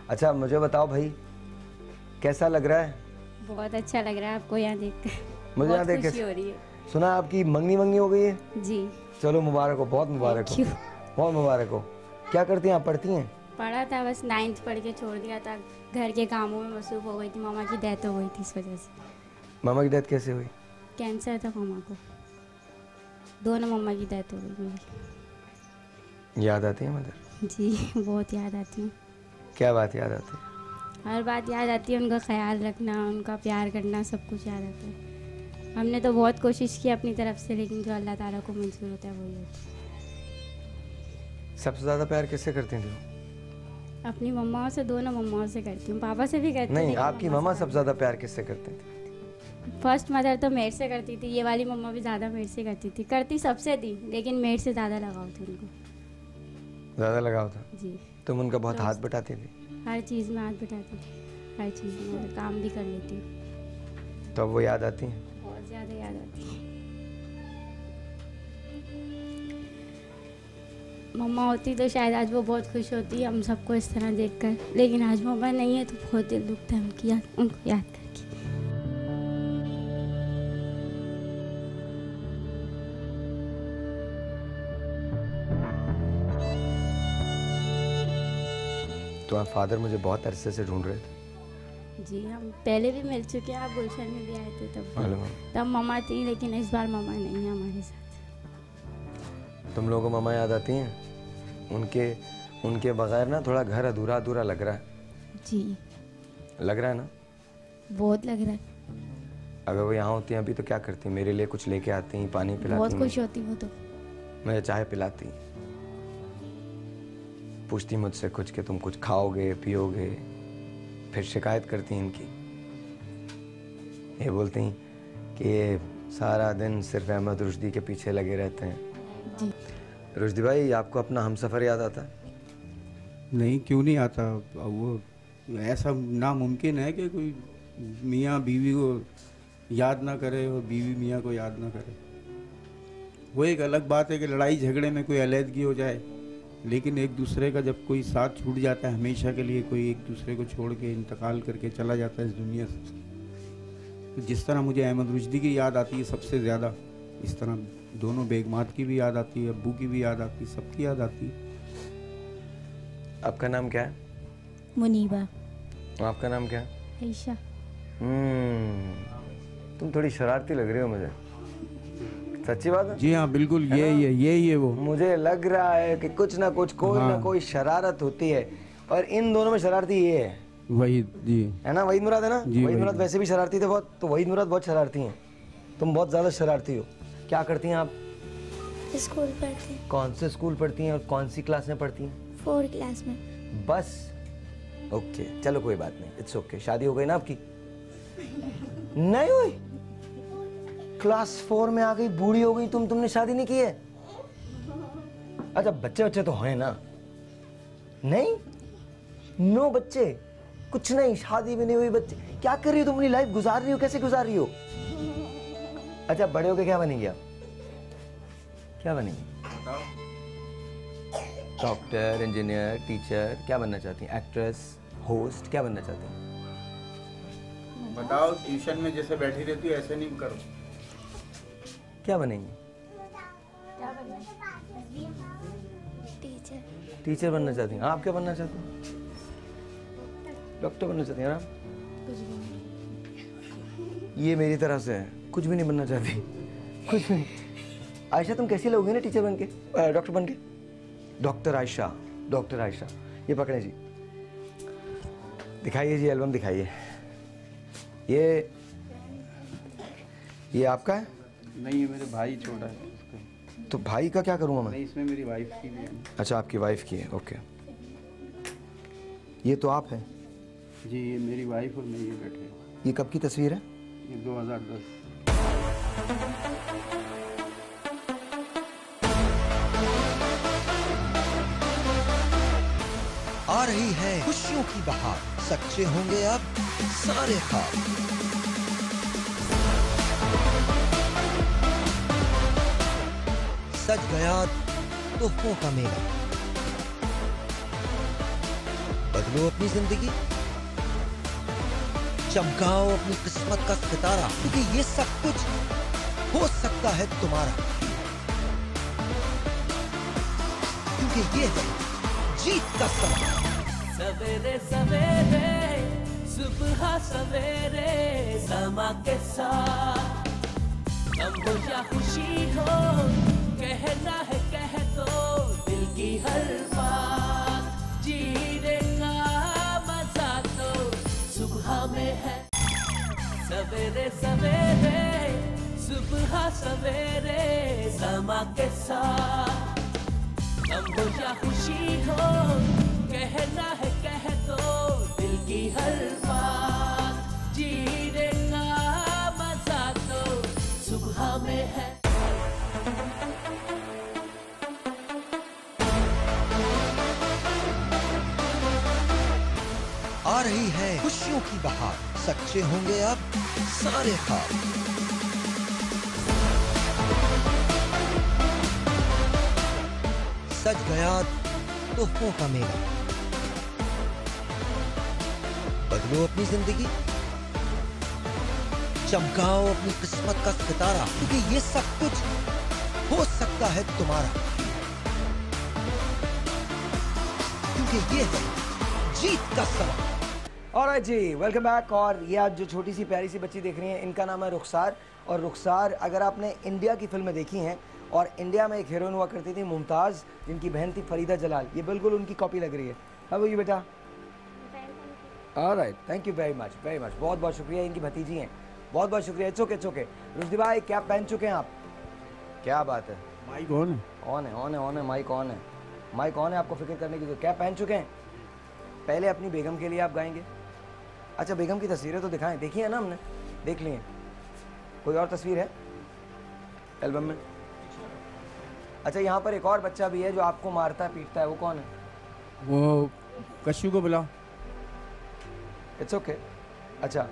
Speaker 2: अच्छा मुझे बताओ भाई, कैसा लग रहा है?
Speaker 3: बहुत अच्छा लग रहा है आपको यहाँ देख कर।
Speaker 2: मुझे यहाँ देख
Speaker 3: खुशी हो रही है
Speaker 2: सुना आपकी मंगनी हो गई है?
Speaker 3: जी।
Speaker 2: चलो मुबारक हो, बहुत मुबारक हो, बहुत मुबारक हो। क्या करती हैं आप? पढ़ती हैं?
Speaker 3: पढ़ा था, बस 9th पढ़ के छोड़ दिया था। घर के कामों में मसरूफ हो गई थी, मामा की डेथ हो गई थी, इस वजह से।
Speaker 2: मामा की डेथ कैसे हुई?
Speaker 3: कैंसर था मामा को, दोनों मामा की डेथ हो गई मेरी।
Speaker 2: याद आती है मदर?
Speaker 3: जी बहुत याद आती है।
Speaker 2: क्या बात याद आती है?
Speaker 3: हर बात याद आती है, उनका ख्याल रखना, उनका प्यार करना, सब कुछ याद आता है। हमने तो बहुत कोशिश की अपनी तरफ से, लेकिन जो अल्लाह ताला को मंजूर होता है वही होता है।
Speaker 2: सबसे ज़्यादा प्यार किससे करती थी?
Speaker 3: अपनी मम्माओं से, दोनों मम्माओं से करती हूँ, पापा से भी करती हूँ।
Speaker 2: नहीं, आपकी मामा सबसे ज़्यादा प्यार किससे करती थी?
Speaker 3: फर्स्ट मदर तो मेरे से करती थी, ये वाली मम्मा भी ज़्यादा मेरे से करती थी, करती सबसे थी लेकिन मेरे से ज़्यादा लगाव था उनको।
Speaker 2: ज़्यादा लगाव था
Speaker 3: जी।
Speaker 2: तुम उनका बहुत हाथ बटाती थी?
Speaker 3: हर चीज़ में हाथ बटाती थी, हर चीज़ में, मतलब काम भी कर लेती हूँ।
Speaker 2: तो अब वो याद आती हैं?
Speaker 3: बहुत ज़्यादा याद आती है। मम्मा होती तो शायद आज वो बहुत खुश होती हम सबको इस तरह देखकर, लेकिन आज मम्मा नहीं है तो बहुत दिल दुखता है उनको याद करके।
Speaker 2: तुम्हारे फादर मुझे बहुत अरसे से ढूंढ रहे थे।
Speaker 3: जी, हम पहले भी मिल चुके हैं, आप गुलशन में भी आए थे तब मम्मा थी, लेकिन इस बार मम्मा नहीं है हमारे साथ।
Speaker 2: तुम लोगों को मम्मा याद आती हैं? उनके बगैर ना थोड़ा घर अधूरा अधूरा लग रहा है।
Speaker 3: जी
Speaker 2: लग रहा है ना?
Speaker 3: बहुत लग रहा है।
Speaker 2: अगर वो यहाँ होती हैं अभी तो क्या करती? मेरे लिए कुछ लेके आती हैं, पानी पिलाती?
Speaker 3: बहुत खुश होती वो तो।
Speaker 2: मुझे चाय पिलाती, पूछती मुझसे कुछ कि तुम कुछ खाओगे पियोगे, फिर शिकायत करती इनकी, ये बोलती कि ये सारा दिन सिर्फ अहमद रुश्दी के पीछे लगे रहते हैं।
Speaker 3: जी।
Speaker 2: रुश्दी भाई, आपको अपना हमसफ़र याद आता है?
Speaker 7: नहीं, क्यों नहीं आता। वो ऐसा नामुमकिन है कि कोई मियाँ बीवी को याद ना करे और बीवी मियाँ को याद ना करे। वो एक अलग बात है कि लड़ाई झगड़े में कोई अलहदगी हो जाए, लेकिन एक दूसरे का जब कोई साथ छूट जाता है हमेशा के लिए, कोई एक दूसरे को छोड़ के इंतकाल करके चला जाता है इस दुनिया से, तो जिस तरह मुझे अहमद रुश्दी की याद आती है सबसे ज़्यादा, इस तरह दोनों बेगमात की भी याद आती है, अब्बू की भी याद आती है, सबकी याद आती है।
Speaker 2: आपका नाम क्या है?
Speaker 3: मुनीबा।
Speaker 2: आपका नाम क्या है?
Speaker 3: आयशा।
Speaker 2: तुम थोड़ी शरारती लग रही हो मुझे। सच्ची बात है?
Speaker 7: जी हाँ, बिल्कुल यही है वो।
Speaker 2: मुझे लग रहा है कि कुछ ना कुछ कोई ना कोई शरारत होती है, और इन दोनों में शरारती ये है।
Speaker 7: वहीद जी
Speaker 2: है ना? वहीद मुराद है ना? वहीद मुराद वैसे भी शरारती थे बहुत, तो वहीद मुराद बहुत शरारती हैं। तुम बहुत ज़्यादा शरारती हो। क्या करती हैं आप?
Speaker 9: स्कूल पढ़ती हैं।
Speaker 2: कौन से स्कूल पढ़ती हैं और कौन सी क्लास में पढ़ती हैं?
Speaker 9: 4 क्लास में।
Speaker 2: बस? ओके, चलो कोई बात नहीं, इट्स ओके। शादी हो गई ना आपकी? नहीं हुई? क्लास 4 में आ गई, बूढ़ी हो गई, तुमने शादी नहीं की है? अच्छा, बच्चे तो हैं ना? नहीं, नो बच्चे, कुछ नहीं, शादी भी नहीं हुई, बच्चे क्या कर रही हो तुम? अपनी लाइफ गुजार रही हो, कैसे गुजार रही हो? अच्छा, बड़े होके क्या बनेंगे आप? क्या बनेंगे? डॉक्टर, इंजीनियर, टीचर, क्या बनना चाहती हैं? एक्ट्रेस, होस्ट, क्या बनना चाहती हैं?
Speaker 7: बताओ। ट्यूशन में जैसे बैठी रहती हो ऐसे नहीं करो।
Speaker 2: क्या बनेंगी?
Speaker 9: टीचर।
Speaker 2: टीचर बनना चाहती हैं? आप क्या बनना चाहती हैं? डॉक्टर बनना चाहती हैं? आप? ये मेरी तरह से है, कुछ भी नहीं बनना चाहती, कुछ भी नहीं। आयशा, तुम कैसी लगोगी ना टीचर बन के, डॉक्टर बन के? Doctor Ayesha, doctor Ayesha. ये पकड़े जी, दिखाइए जी, एल्बम दिखाइए। ये आपका है?
Speaker 7: नहीं, ये मेरे भाई छोटा है।
Speaker 2: तो भाई का क्या करूँगा मैं?
Speaker 7: नहीं, इसमें मेरी वाइफ की भी है।
Speaker 2: अच्छा, आपकी वाइफ की है, ओके। ये तो आप हैं?
Speaker 7: जी, ये मेरी वाइफ और मैं ये बैठे।
Speaker 2: ये कब की तस्वीर है?
Speaker 7: ये 2010।
Speaker 8: आ रही है खुशियों की बहार, सच्चे होंगे अब सारे ख्वाब। सज गया तोहफों का मेला, बदलो अपनी जिंदगी, चमकाओ अपनी किस्मत का सितारा, क्योंकि ये सब कुछ हो सकता है तुम्हारा, क्योंकि ये है जीत का समय।
Speaker 1: सवेरे सवेरे सुबह सवेरे समा के साथ, गम हो या खुशी हो, कहना है कह दो दिल की हर बात, जीने का मजा तो सुबह में है। सवेरे सवेरे सुबह सवेरे समा के साथ, गम हो या खुशी हो, कहना है कह दो दिल की हर बात, जीने का मजा में है।
Speaker 8: आ रही है खुशियों की बहार, सच्चे होंगे अब सारे ख्वाब। सज गया तोहफों का मेला, बदलो अपनी जिंदगी, चमकाओ अपनी किस्मत का सितारा, क्योंकि ये सब कुछ हो सकता है तुम्हारा, क्योंकि ये है जीत का सवाल।
Speaker 2: ऑलराइट जी, वेलकम बैक। और ये आज जो छोटी सी प्यारी सी बच्ची देख रही हैं, इनका नाम है रुखसार। और रुखसार, अगर आपने इंडिया की फिल्में देखी हैं, और इंडिया में एक हीरोइन हुआ करती थी मुमताज़, जिनकी बहन थी फरीदा जलाल, ये बिल्कुल उनकी कॉपी लग रही है। अब ये बेटा, alright, thank you very much, very much, बहुत बहुत शुक्रिया। इनकी भतीजी हैं, बहुत बहुत शुक्रिया। It's okay, it's okay. Rushdie भाई, क्या पहन चुके हैं आप? क्या बात है,
Speaker 7: माइक ऑन है?
Speaker 2: ऑन है, ऑन है, ऑन है, माइक ऑन है, माइक ऑन है, आपको फिक्र करने की। क्या पहन चुके हैं? पहले अपनी बेगम के लिए आप गाएंगे। अच्छा, बेगम की तस्वीरें तो दिखाएं, देखी है ना हमने, देख ली हैं। कोई और तस्वीर है एल्बम में? अच्छा, यहाँ पर एक और बच्चा भी है जो आपको मारता है पीटता है, वो कौन है?
Speaker 7: वो कशु को बुलाओ।
Speaker 2: It's okay. अच्छा,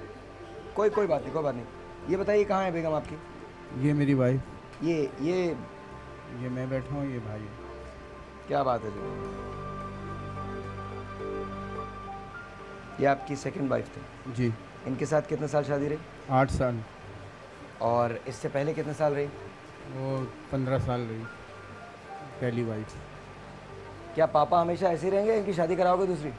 Speaker 2: कोई बात नहीं, कोई बात नहीं। ये बताइए कहाँ है बेगम आपकी?
Speaker 7: ये मेरी वाइफ।
Speaker 2: ये
Speaker 7: मैं बैठा हूँ, ये भाई है।
Speaker 2: क्या बात है जी, ये आपकी सेकंड वाइफ थी
Speaker 7: जी।
Speaker 2: इनके साथ कितने साल शादी रही?
Speaker 7: 8 साल।
Speaker 2: और इससे पहले कितने साल रही?
Speaker 7: वो 15 साल रही, पहली वाइफ।
Speaker 2: क्या पापा हमेशा ऐसे ही रहेंगे, इनकी शादी कराओगे दूसरी?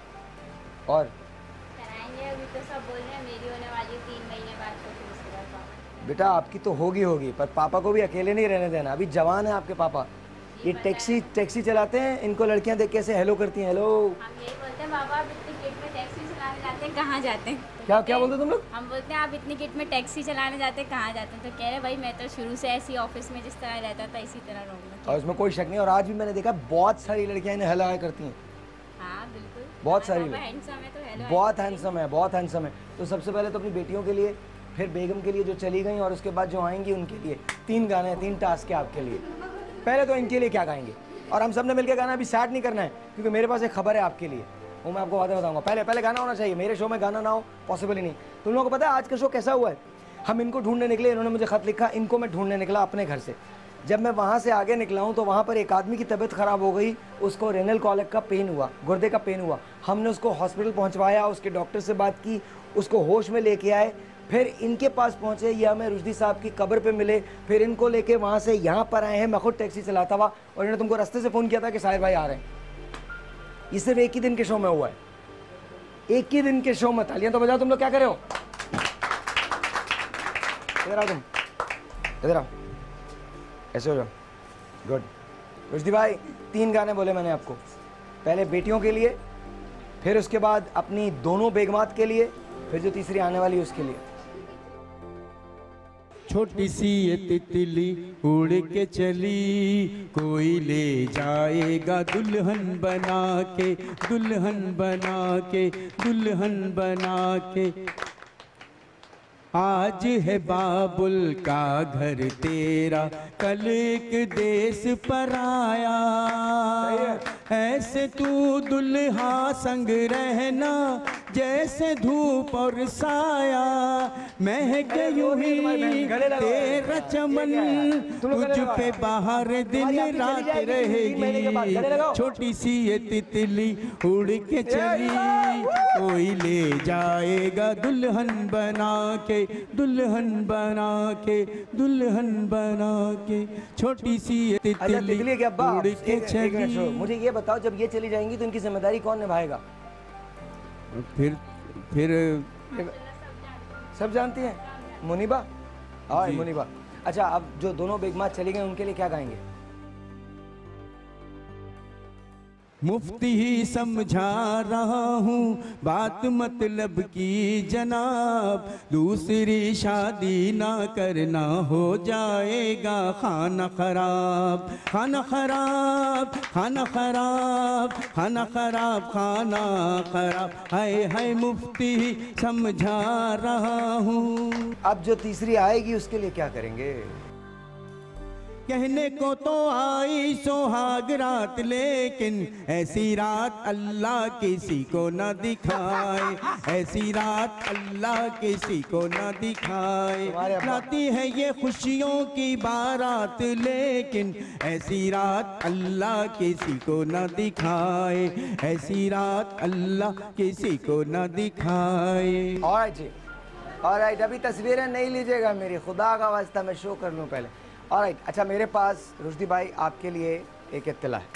Speaker 2: और
Speaker 3: कराएंगे, अभी तो सब बोल रहे हैं मेरी होने वाली 3 महीने बाद, तो फिर उसके बाद पापा।
Speaker 2: बेटा, आपकी तो होगी, पर पापा को भी अकेले नहीं रहने देना। अभी जवान है आपके पापा, ये टैक्सी चलाते हैं, इनको लड़कियां देख के ऐसे हेलो करती हैं, हेलो।
Speaker 3: हम यही बोलते हैं, बाबा आप इतनी किट में टैक्सी चलाने जाते हैं, कहाँ जाते हैं?
Speaker 2: क्या बोलते तुम लोग?
Speaker 3: हम बोलते हैं आप इतनी किट में टैक्सी चलाने जाते हैं, कहाँ जाते हैं? तो कह रहे भाई मैं तो शुरू से ऐसी ऑफिस में जिस तरह रहता था इसी तरह रहूँगा।
Speaker 2: और इसमें कोई शक नहीं। और आज भी मैंने देखा बहुत सारी लड़कियां इन्हें हेलो करती हैं।
Speaker 3: हाँ बिल्कुल,
Speaker 2: बहुत सारी,
Speaker 3: हैंडसम है तो हेलो,
Speaker 2: बहुत हैंडसम है, बहुत हैंडसम है। तो सबसे पहले तो अपनी बेटियों के लिए, फिर बेगम के लिए जो चली गई, और उसके बाद जो आएंगी उनके लिए 3 गाने, 3 टास्क है आपके लिए। पहले तो इनके लिए क्या गाएंगे, और हम सब ने मिलकर गाना अभी स्टार्ट नहीं करना है, क्योंकि मेरे पास एक खबर है आपके लिए, वो मैं आपको बातें बताऊंगा। पहले गाना होना चाहिए। मेरे शो में गाना ना हो पॉसिबल ही नहीं। तुम लोगों को पता है आज का शो कैसा हुआ है? हम इनको ढूंढने निकले, इन्होंने मुझे खत लिखा, इनको मैं ढूंढने निकला अपने घर से। जब मैं वहाँ से आगे निकला हूँ तो वहाँ पर एक आदमी की तबीयत ख़राब हो गई, उसको रेनल कॉलिक का पेन हुआ, गुर्दे का पेन हुआ। हमने उसको हॉस्पिटल पहुँचवाया, उसके डॉक्टर से बात की, उसको होश में लेके आए, फिर इनके पास पहुँचे, ये हमें रुश्दी साहब की कब्र पे मिले, फिर इनको लेके वहाँ से यहाँ पर आए हैं। मैं खुद टैक्सी चलाता हुआ, और इन्होंने तुमको रास्ते से फ़ोन किया था कि साहिर भाई आ रहे हैं। ये सिर्फ एक ही दिन के शो में हुआ है, एक ही दिन के शो में। तालियां तो बजाओ तुम लोग, क्या कर रहे हो? इधर आओ, तुम इधर आओ, ऐसे हो जाओ, गुड। रुश्दी भाई, 3 गाने बोले मैंने आपको, पहले बेटियों के लिए, फिर उसके बाद अपनी दोनों बेगमात के लिए, फिर जो तीसरी आने वाली है उसके लिए।
Speaker 7: छोटी सी ये तितली उड़ के चली, कोई ले जाएगा दुल्हन बना के, दुल्हन बना के, दुल्हन बना के। आज है बाबुल का घर तेरा, कल एक देश पर आया, ऐसे तू दुल्हा संग रहना जैसे धूप और साया, महक यूं ही तेरा चमन, तुझ पे बाहर दिन रात रहेगी। छोटी सी ये तितली उड़ के चली, कोई ले जाएगा दुल्हन बना के, दुल्हन बना के, दुल्हन बना के। छोटी सी ये तितली उड़ के चली।
Speaker 2: मुझे ये बताओ, जब ये चली जाएंगी तो इनकी जिम्मेदारी कौन निभाएगा?
Speaker 7: फिर
Speaker 2: सब जानती हैं, मुनीबा। हाँ मुनीबा। अच्छा, अब जो दोनों बेगमात चली गई उनके लिए क्या गाएंगे?
Speaker 7: मुफ्ती ही समझा रहा हूँ बात मतलब की जनाब, दूसरी शादी ना करना, हो जाएगा खाना खराब, खाना खराब, खाना खराब, खाना खराब, खाना खराब। हाय हाय मुफ्ती ही समझा रहा हूँ।
Speaker 2: अब जो तीसरी आएगी उसके लिए क्या करेंगे?
Speaker 7: कहने को तो आई सुहाग रात, लेकिन ऐसी रात अल्लाह किसी को न दिखाए, ऐसी रात अल्लाह किसी को न दिखाए। लाती है ये खुशियों की बारात, लेकिन ऐसी रात अल्लाह किसी को न दिखाए, ऐसी रात अल्लाह किसी को न दिखाए।
Speaker 2: ऑलराइट जी, ऑलराइट, अभी तस्वीरें नहीं लीजिएगा मेरी, खुदा का वास्ता मैं शो कर लूँ पहले। ऑलराइट, अच्छा मेरे पास रुश्दी भाई आपके लिए एक इत्तला है।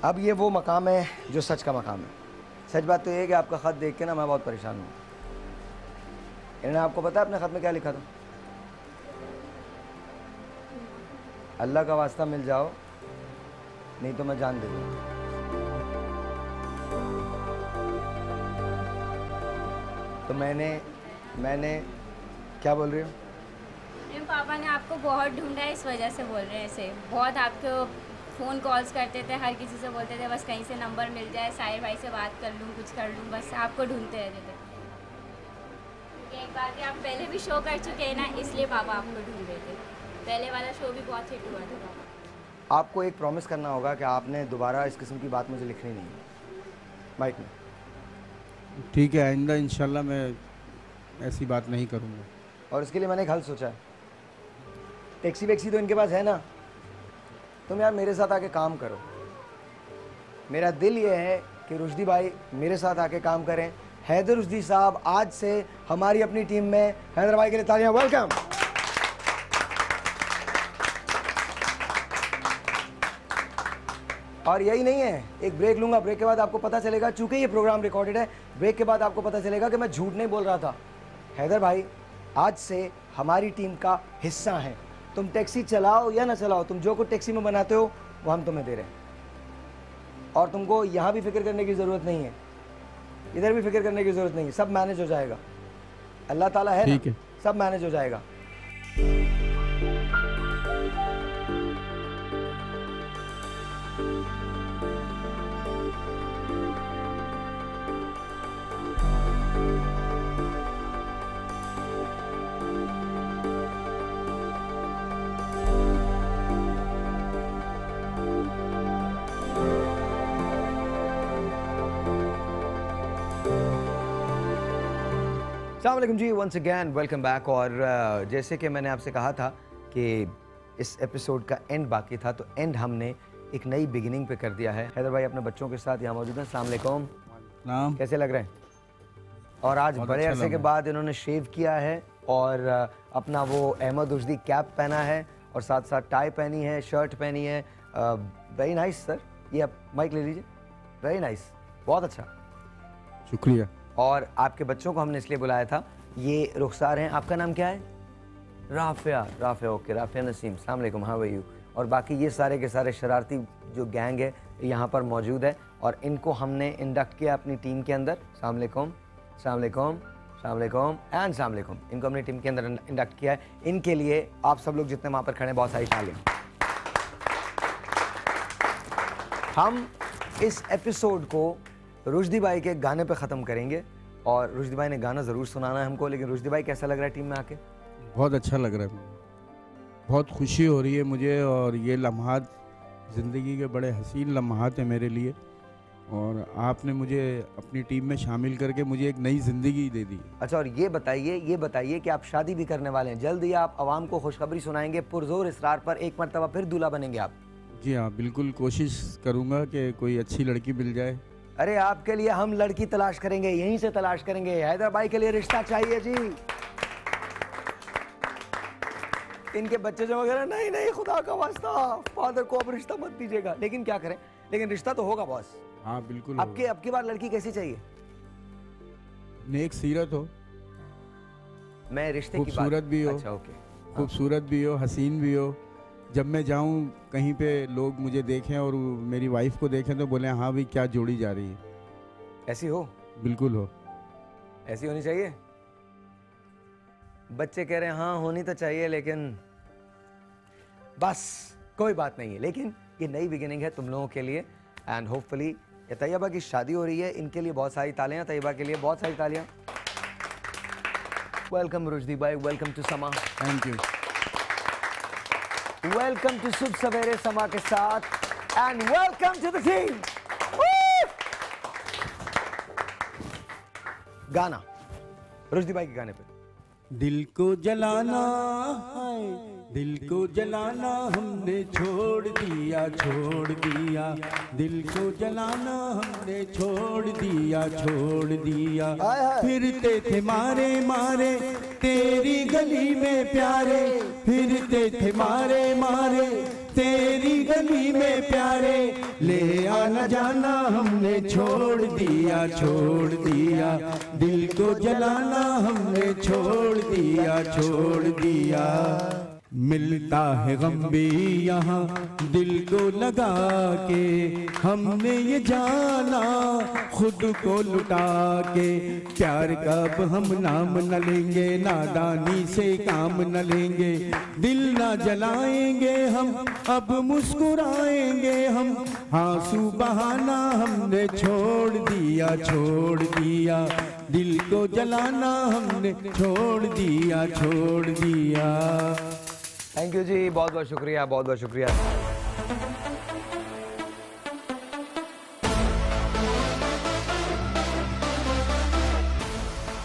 Speaker 2: अब ये वो मकाम है जो सच का मकाम है। सच बात तो ये है कि आपका ख़त देख के ना मैं बहुत परेशान हूँ। इन्होंने आपको पता है अपने ख़त में क्या लिखा था? अल्लाह का वास्ता मिल जाओ, नहीं तो मैं जान दे दूँगा। तो मैंने क्या बोल रही हूँ?
Speaker 3: पापा ने आपको बहुत ढूंढा है, इस वजह से बोल रहे हैं ऐसे। बहुत आपको फ़ोन कॉल्स करते थे, हर किसी से बोलते थे बस कहीं से नंबर मिल जाए, साहिर भाई से बात कर लूँ, कुछ कर लूँ, बस आपको ढूंढते रहते थे। एक बार कि आप पहले भी शो कर चुके हैं ना, इसलिए पापा आपको ढूंढ रहे थे। पहले वाला शो भी बहुत हिट हुआ था पापा।
Speaker 2: आपको एक प्रॉमिस करना होगा कि आपने दोबारा इस किस्म की बात मुझे लिखनी नहीं है माइक में।
Speaker 7: ठीक है, आइंदा इंशाल्लाह मैं ऐसी बात नहीं करूँगा।
Speaker 2: और इसके लिए मैंने एक हल सोचा है। टैक्सी वैक्सी तो इनके पास है ना, तुम यार मेरे साथ आके काम करो। मेरा दिल ये है कि रुश्दी भाई मेरे साथ आके काम करें। हैदर रुश्दी साहब आज से हमारी अपनी टीम में। हैदर भाई के लिए तालियां, वेलकम। और यही नहीं है, एक ब्रेक लूंगा, ब्रेक के बाद आपको पता चलेगा, चूंकि ये प्रोग्राम रिकॉर्डेड है, ब्रेक के बाद आपको पता चलेगा कि मैं झूठ नहीं बोल रहा था। हैदर भाई आज से हमारी टीम का हिस्सा हैं। तुम टैक्सी चलाओ या ना चलाओ, तुम जो कुछ टैक्सी में बनाते हो वो हम तुम्हें दे रहे हैं। और तुमको यहाँ भी फिक्र करने की ज़रूरत नहीं है, इधर भी फिक्र करने की ज़रूरत नहीं है, सब मैनेज हो जाएगा। अल्लाह ताला है ना, सब मैनेज हो जाएगा। अस्सलाम वालेकुम जी, वंस अगैन वेलकम बैक। और जैसे कि मैंने आपसे कहा था कि इस एपिसोड का एंड बाकी था, तो एंड हमने एक नई बिगिनिंग पे कर दिया है। हैदर भाई अपने बच्चों के साथ यहाँ मौजूद हैं। अस्सलाम वालेकुम, कैसे लग रहे हैं? और आज बड़े अरसे के बाद इन्होंने शेव किया है और अपना वो अहमद रुश्दी कैप पहना है और साथ साथ टाई पहनी है, शर्ट पहनी है। वेरी नाइस सर, ये आप माइक ले लीजिए। वेरी नाइस, बहुत अच्छा,
Speaker 7: शुक्रिया।
Speaker 2: और आपके बच्चों को हमने इसलिए बुलाया था, ये रुखसार हैं। आपका नाम क्या है? राफिया। राफिया, ओके, राफिया नसीम। अस्सलाम वालेकुम, हाउ आर यू? और बाकी ये सारे के सारे शरारती जो गैंग है यहाँ पर मौजूद है और इनको हमने इंडक्ट किया अपनी टीम के अंदर। अस्सलाम वालेकुम, अस्सलाम वालेकुम, अस्सलाम वालेकुम एंड अस्सलाम वालेकुम। इनको हमने टीम के अंदर इंडक्ट किया है। इनके लिए आप सब लोग जितने वहाँ पर खड़े हैं, बहुत सारी तालियां। हम इस एपिसोड को रुश्दी भाई के गाने पे ख़त्म करेंगे और रुश्दी भाई ने गाना ज़रूर सुनाना है हमको। लेकिन रुश्दी भाई कैसा लग रहा है टीम में आके?
Speaker 7: बहुत अच्छा लग रहा है, बहुत खुशी हो रही है मुझे। और ये लम्हात ज़िंदगी के बड़े हसीन लम्हात हैं मेरे लिए, और आपने मुझे अपनी टीम में शामिल करके मुझे एक नई ज़िंदगी दे दी।
Speaker 2: अच्छा, और ये बताइए कि आप शादी भी करने वाले हैं जल्द ही। आप आवाम को खुशखबरी सुनाएंगे पुरजोर इसरार पर, एक मरतबा फिर दूल्हा बनेंगे आप?
Speaker 7: जी हाँ, बिल्कुल कोशिश करूँगा कि कोई अच्छी लड़की मिल जाए।
Speaker 2: अरे आपके लिए हम लड़की तलाश करेंगे, यहीं से तलाश करेंगे। हैदर भाई के लिए रिश्ता चाहिए जी। इनके बच्चे जो वगैरह, नहीं नहीं खुदा का वास्ता, फादर को अब रिश्ता मत दीजिएगा। लेकिन क्या करें, लेकिन रिश्ता तो होगा बॉस।
Speaker 7: हाँ बिल्कुल।
Speaker 2: अब की बार लड़की कैसी चाहिए?
Speaker 7: नेक सीरत हो,
Speaker 2: मैं रिश्ते की बात,
Speaker 7: खूबसूरत भी हो।
Speaker 2: अच्छा ओके,
Speaker 7: खूबसूरत भी हो, हसीन भी हो। जब मैं जाऊं कहीं पे लोग मुझे देखें और मेरी वाइफ को देखें तो बोले हाँ भाई क्या जोड़ी जा रही है।
Speaker 2: ऐसी हो?
Speaker 7: बिल्कुल हो,
Speaker 2: ऐसी होनी चाहिए। बच्चे कह रहे हैं हाँ होनी तो चाहिए, लेकिन बस कोई बात नहीं है। लेकिन ये नई बिगिनिंग है तुम लोगों के लिए एंड होपफुली ये तैयबा की शादी हो रही है, इनके लिए बहुत सारी तालियां। तैयबा के लिए बहुत सारी तालियां। वेलकम रुश्दी भाई, welcome to Samaa.
Speaker 7: Thank you.
Speaker 2: Welcome to शुभ सवेरे समा के साथ and welcome to the team. गाना रुश्दी भाई के गाने पे।
Speaker 7: दिल को जलाना है, दिल को जलाना हमने छोड़ दिया, छोड़ दिया। दिल को जलाना हमने छोड़ दिया, छोड़ दिया। फिरते थे मारे मारे तेरी गली में प्यारे, फिरते थे मारे मारे तेरी गली में प्यारे। ले आना जाना हमने छोड़ दिया, छोड़ दिया। दिल को जलाना हमने छोड़ दिया, छोड़ दिया। मिलता है गम भी यहाँ दिल को लगा के, हमने ये जाना खुद को लुटा के। प्यार का अब हम नाम न लेंगे, नादानी से काम न लेंगे। दिल ना जलाएंगे हम, अब मुस्कुराएंगे हम। आंसू बहाना हमने छोड़ दिया, छोड़ दिया। दिल को जलाना हमने छोड़ दिया, छोड़ दिया।
Speaker 2: थैंक यू जी, बहुत बहुत शुक्रिया, बहुत बहुत शुक्रिया।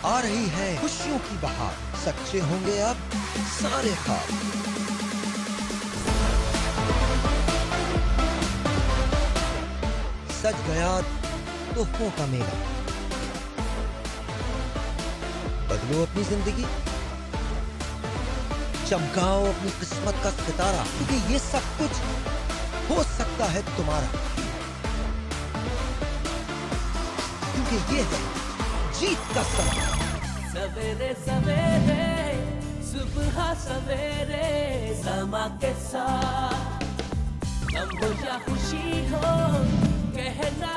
Speaker 8: आ रही है खुशियों की बहार, सच्चे होंगे अब सारे ख्वाब। सज गया तोहफों का मेला, बदलो अपनी जिंदगी, चमकाओ अपनी किस्मत का सितारा, क्योंकि ये सब कुछ हो सकता है तुम्हारा। क्योंकि ये है जीत का समय।
Speaker 1: सवेरे सवेरे सुबह सवेरे समा के साथ, गम हो या खुशी हो कहना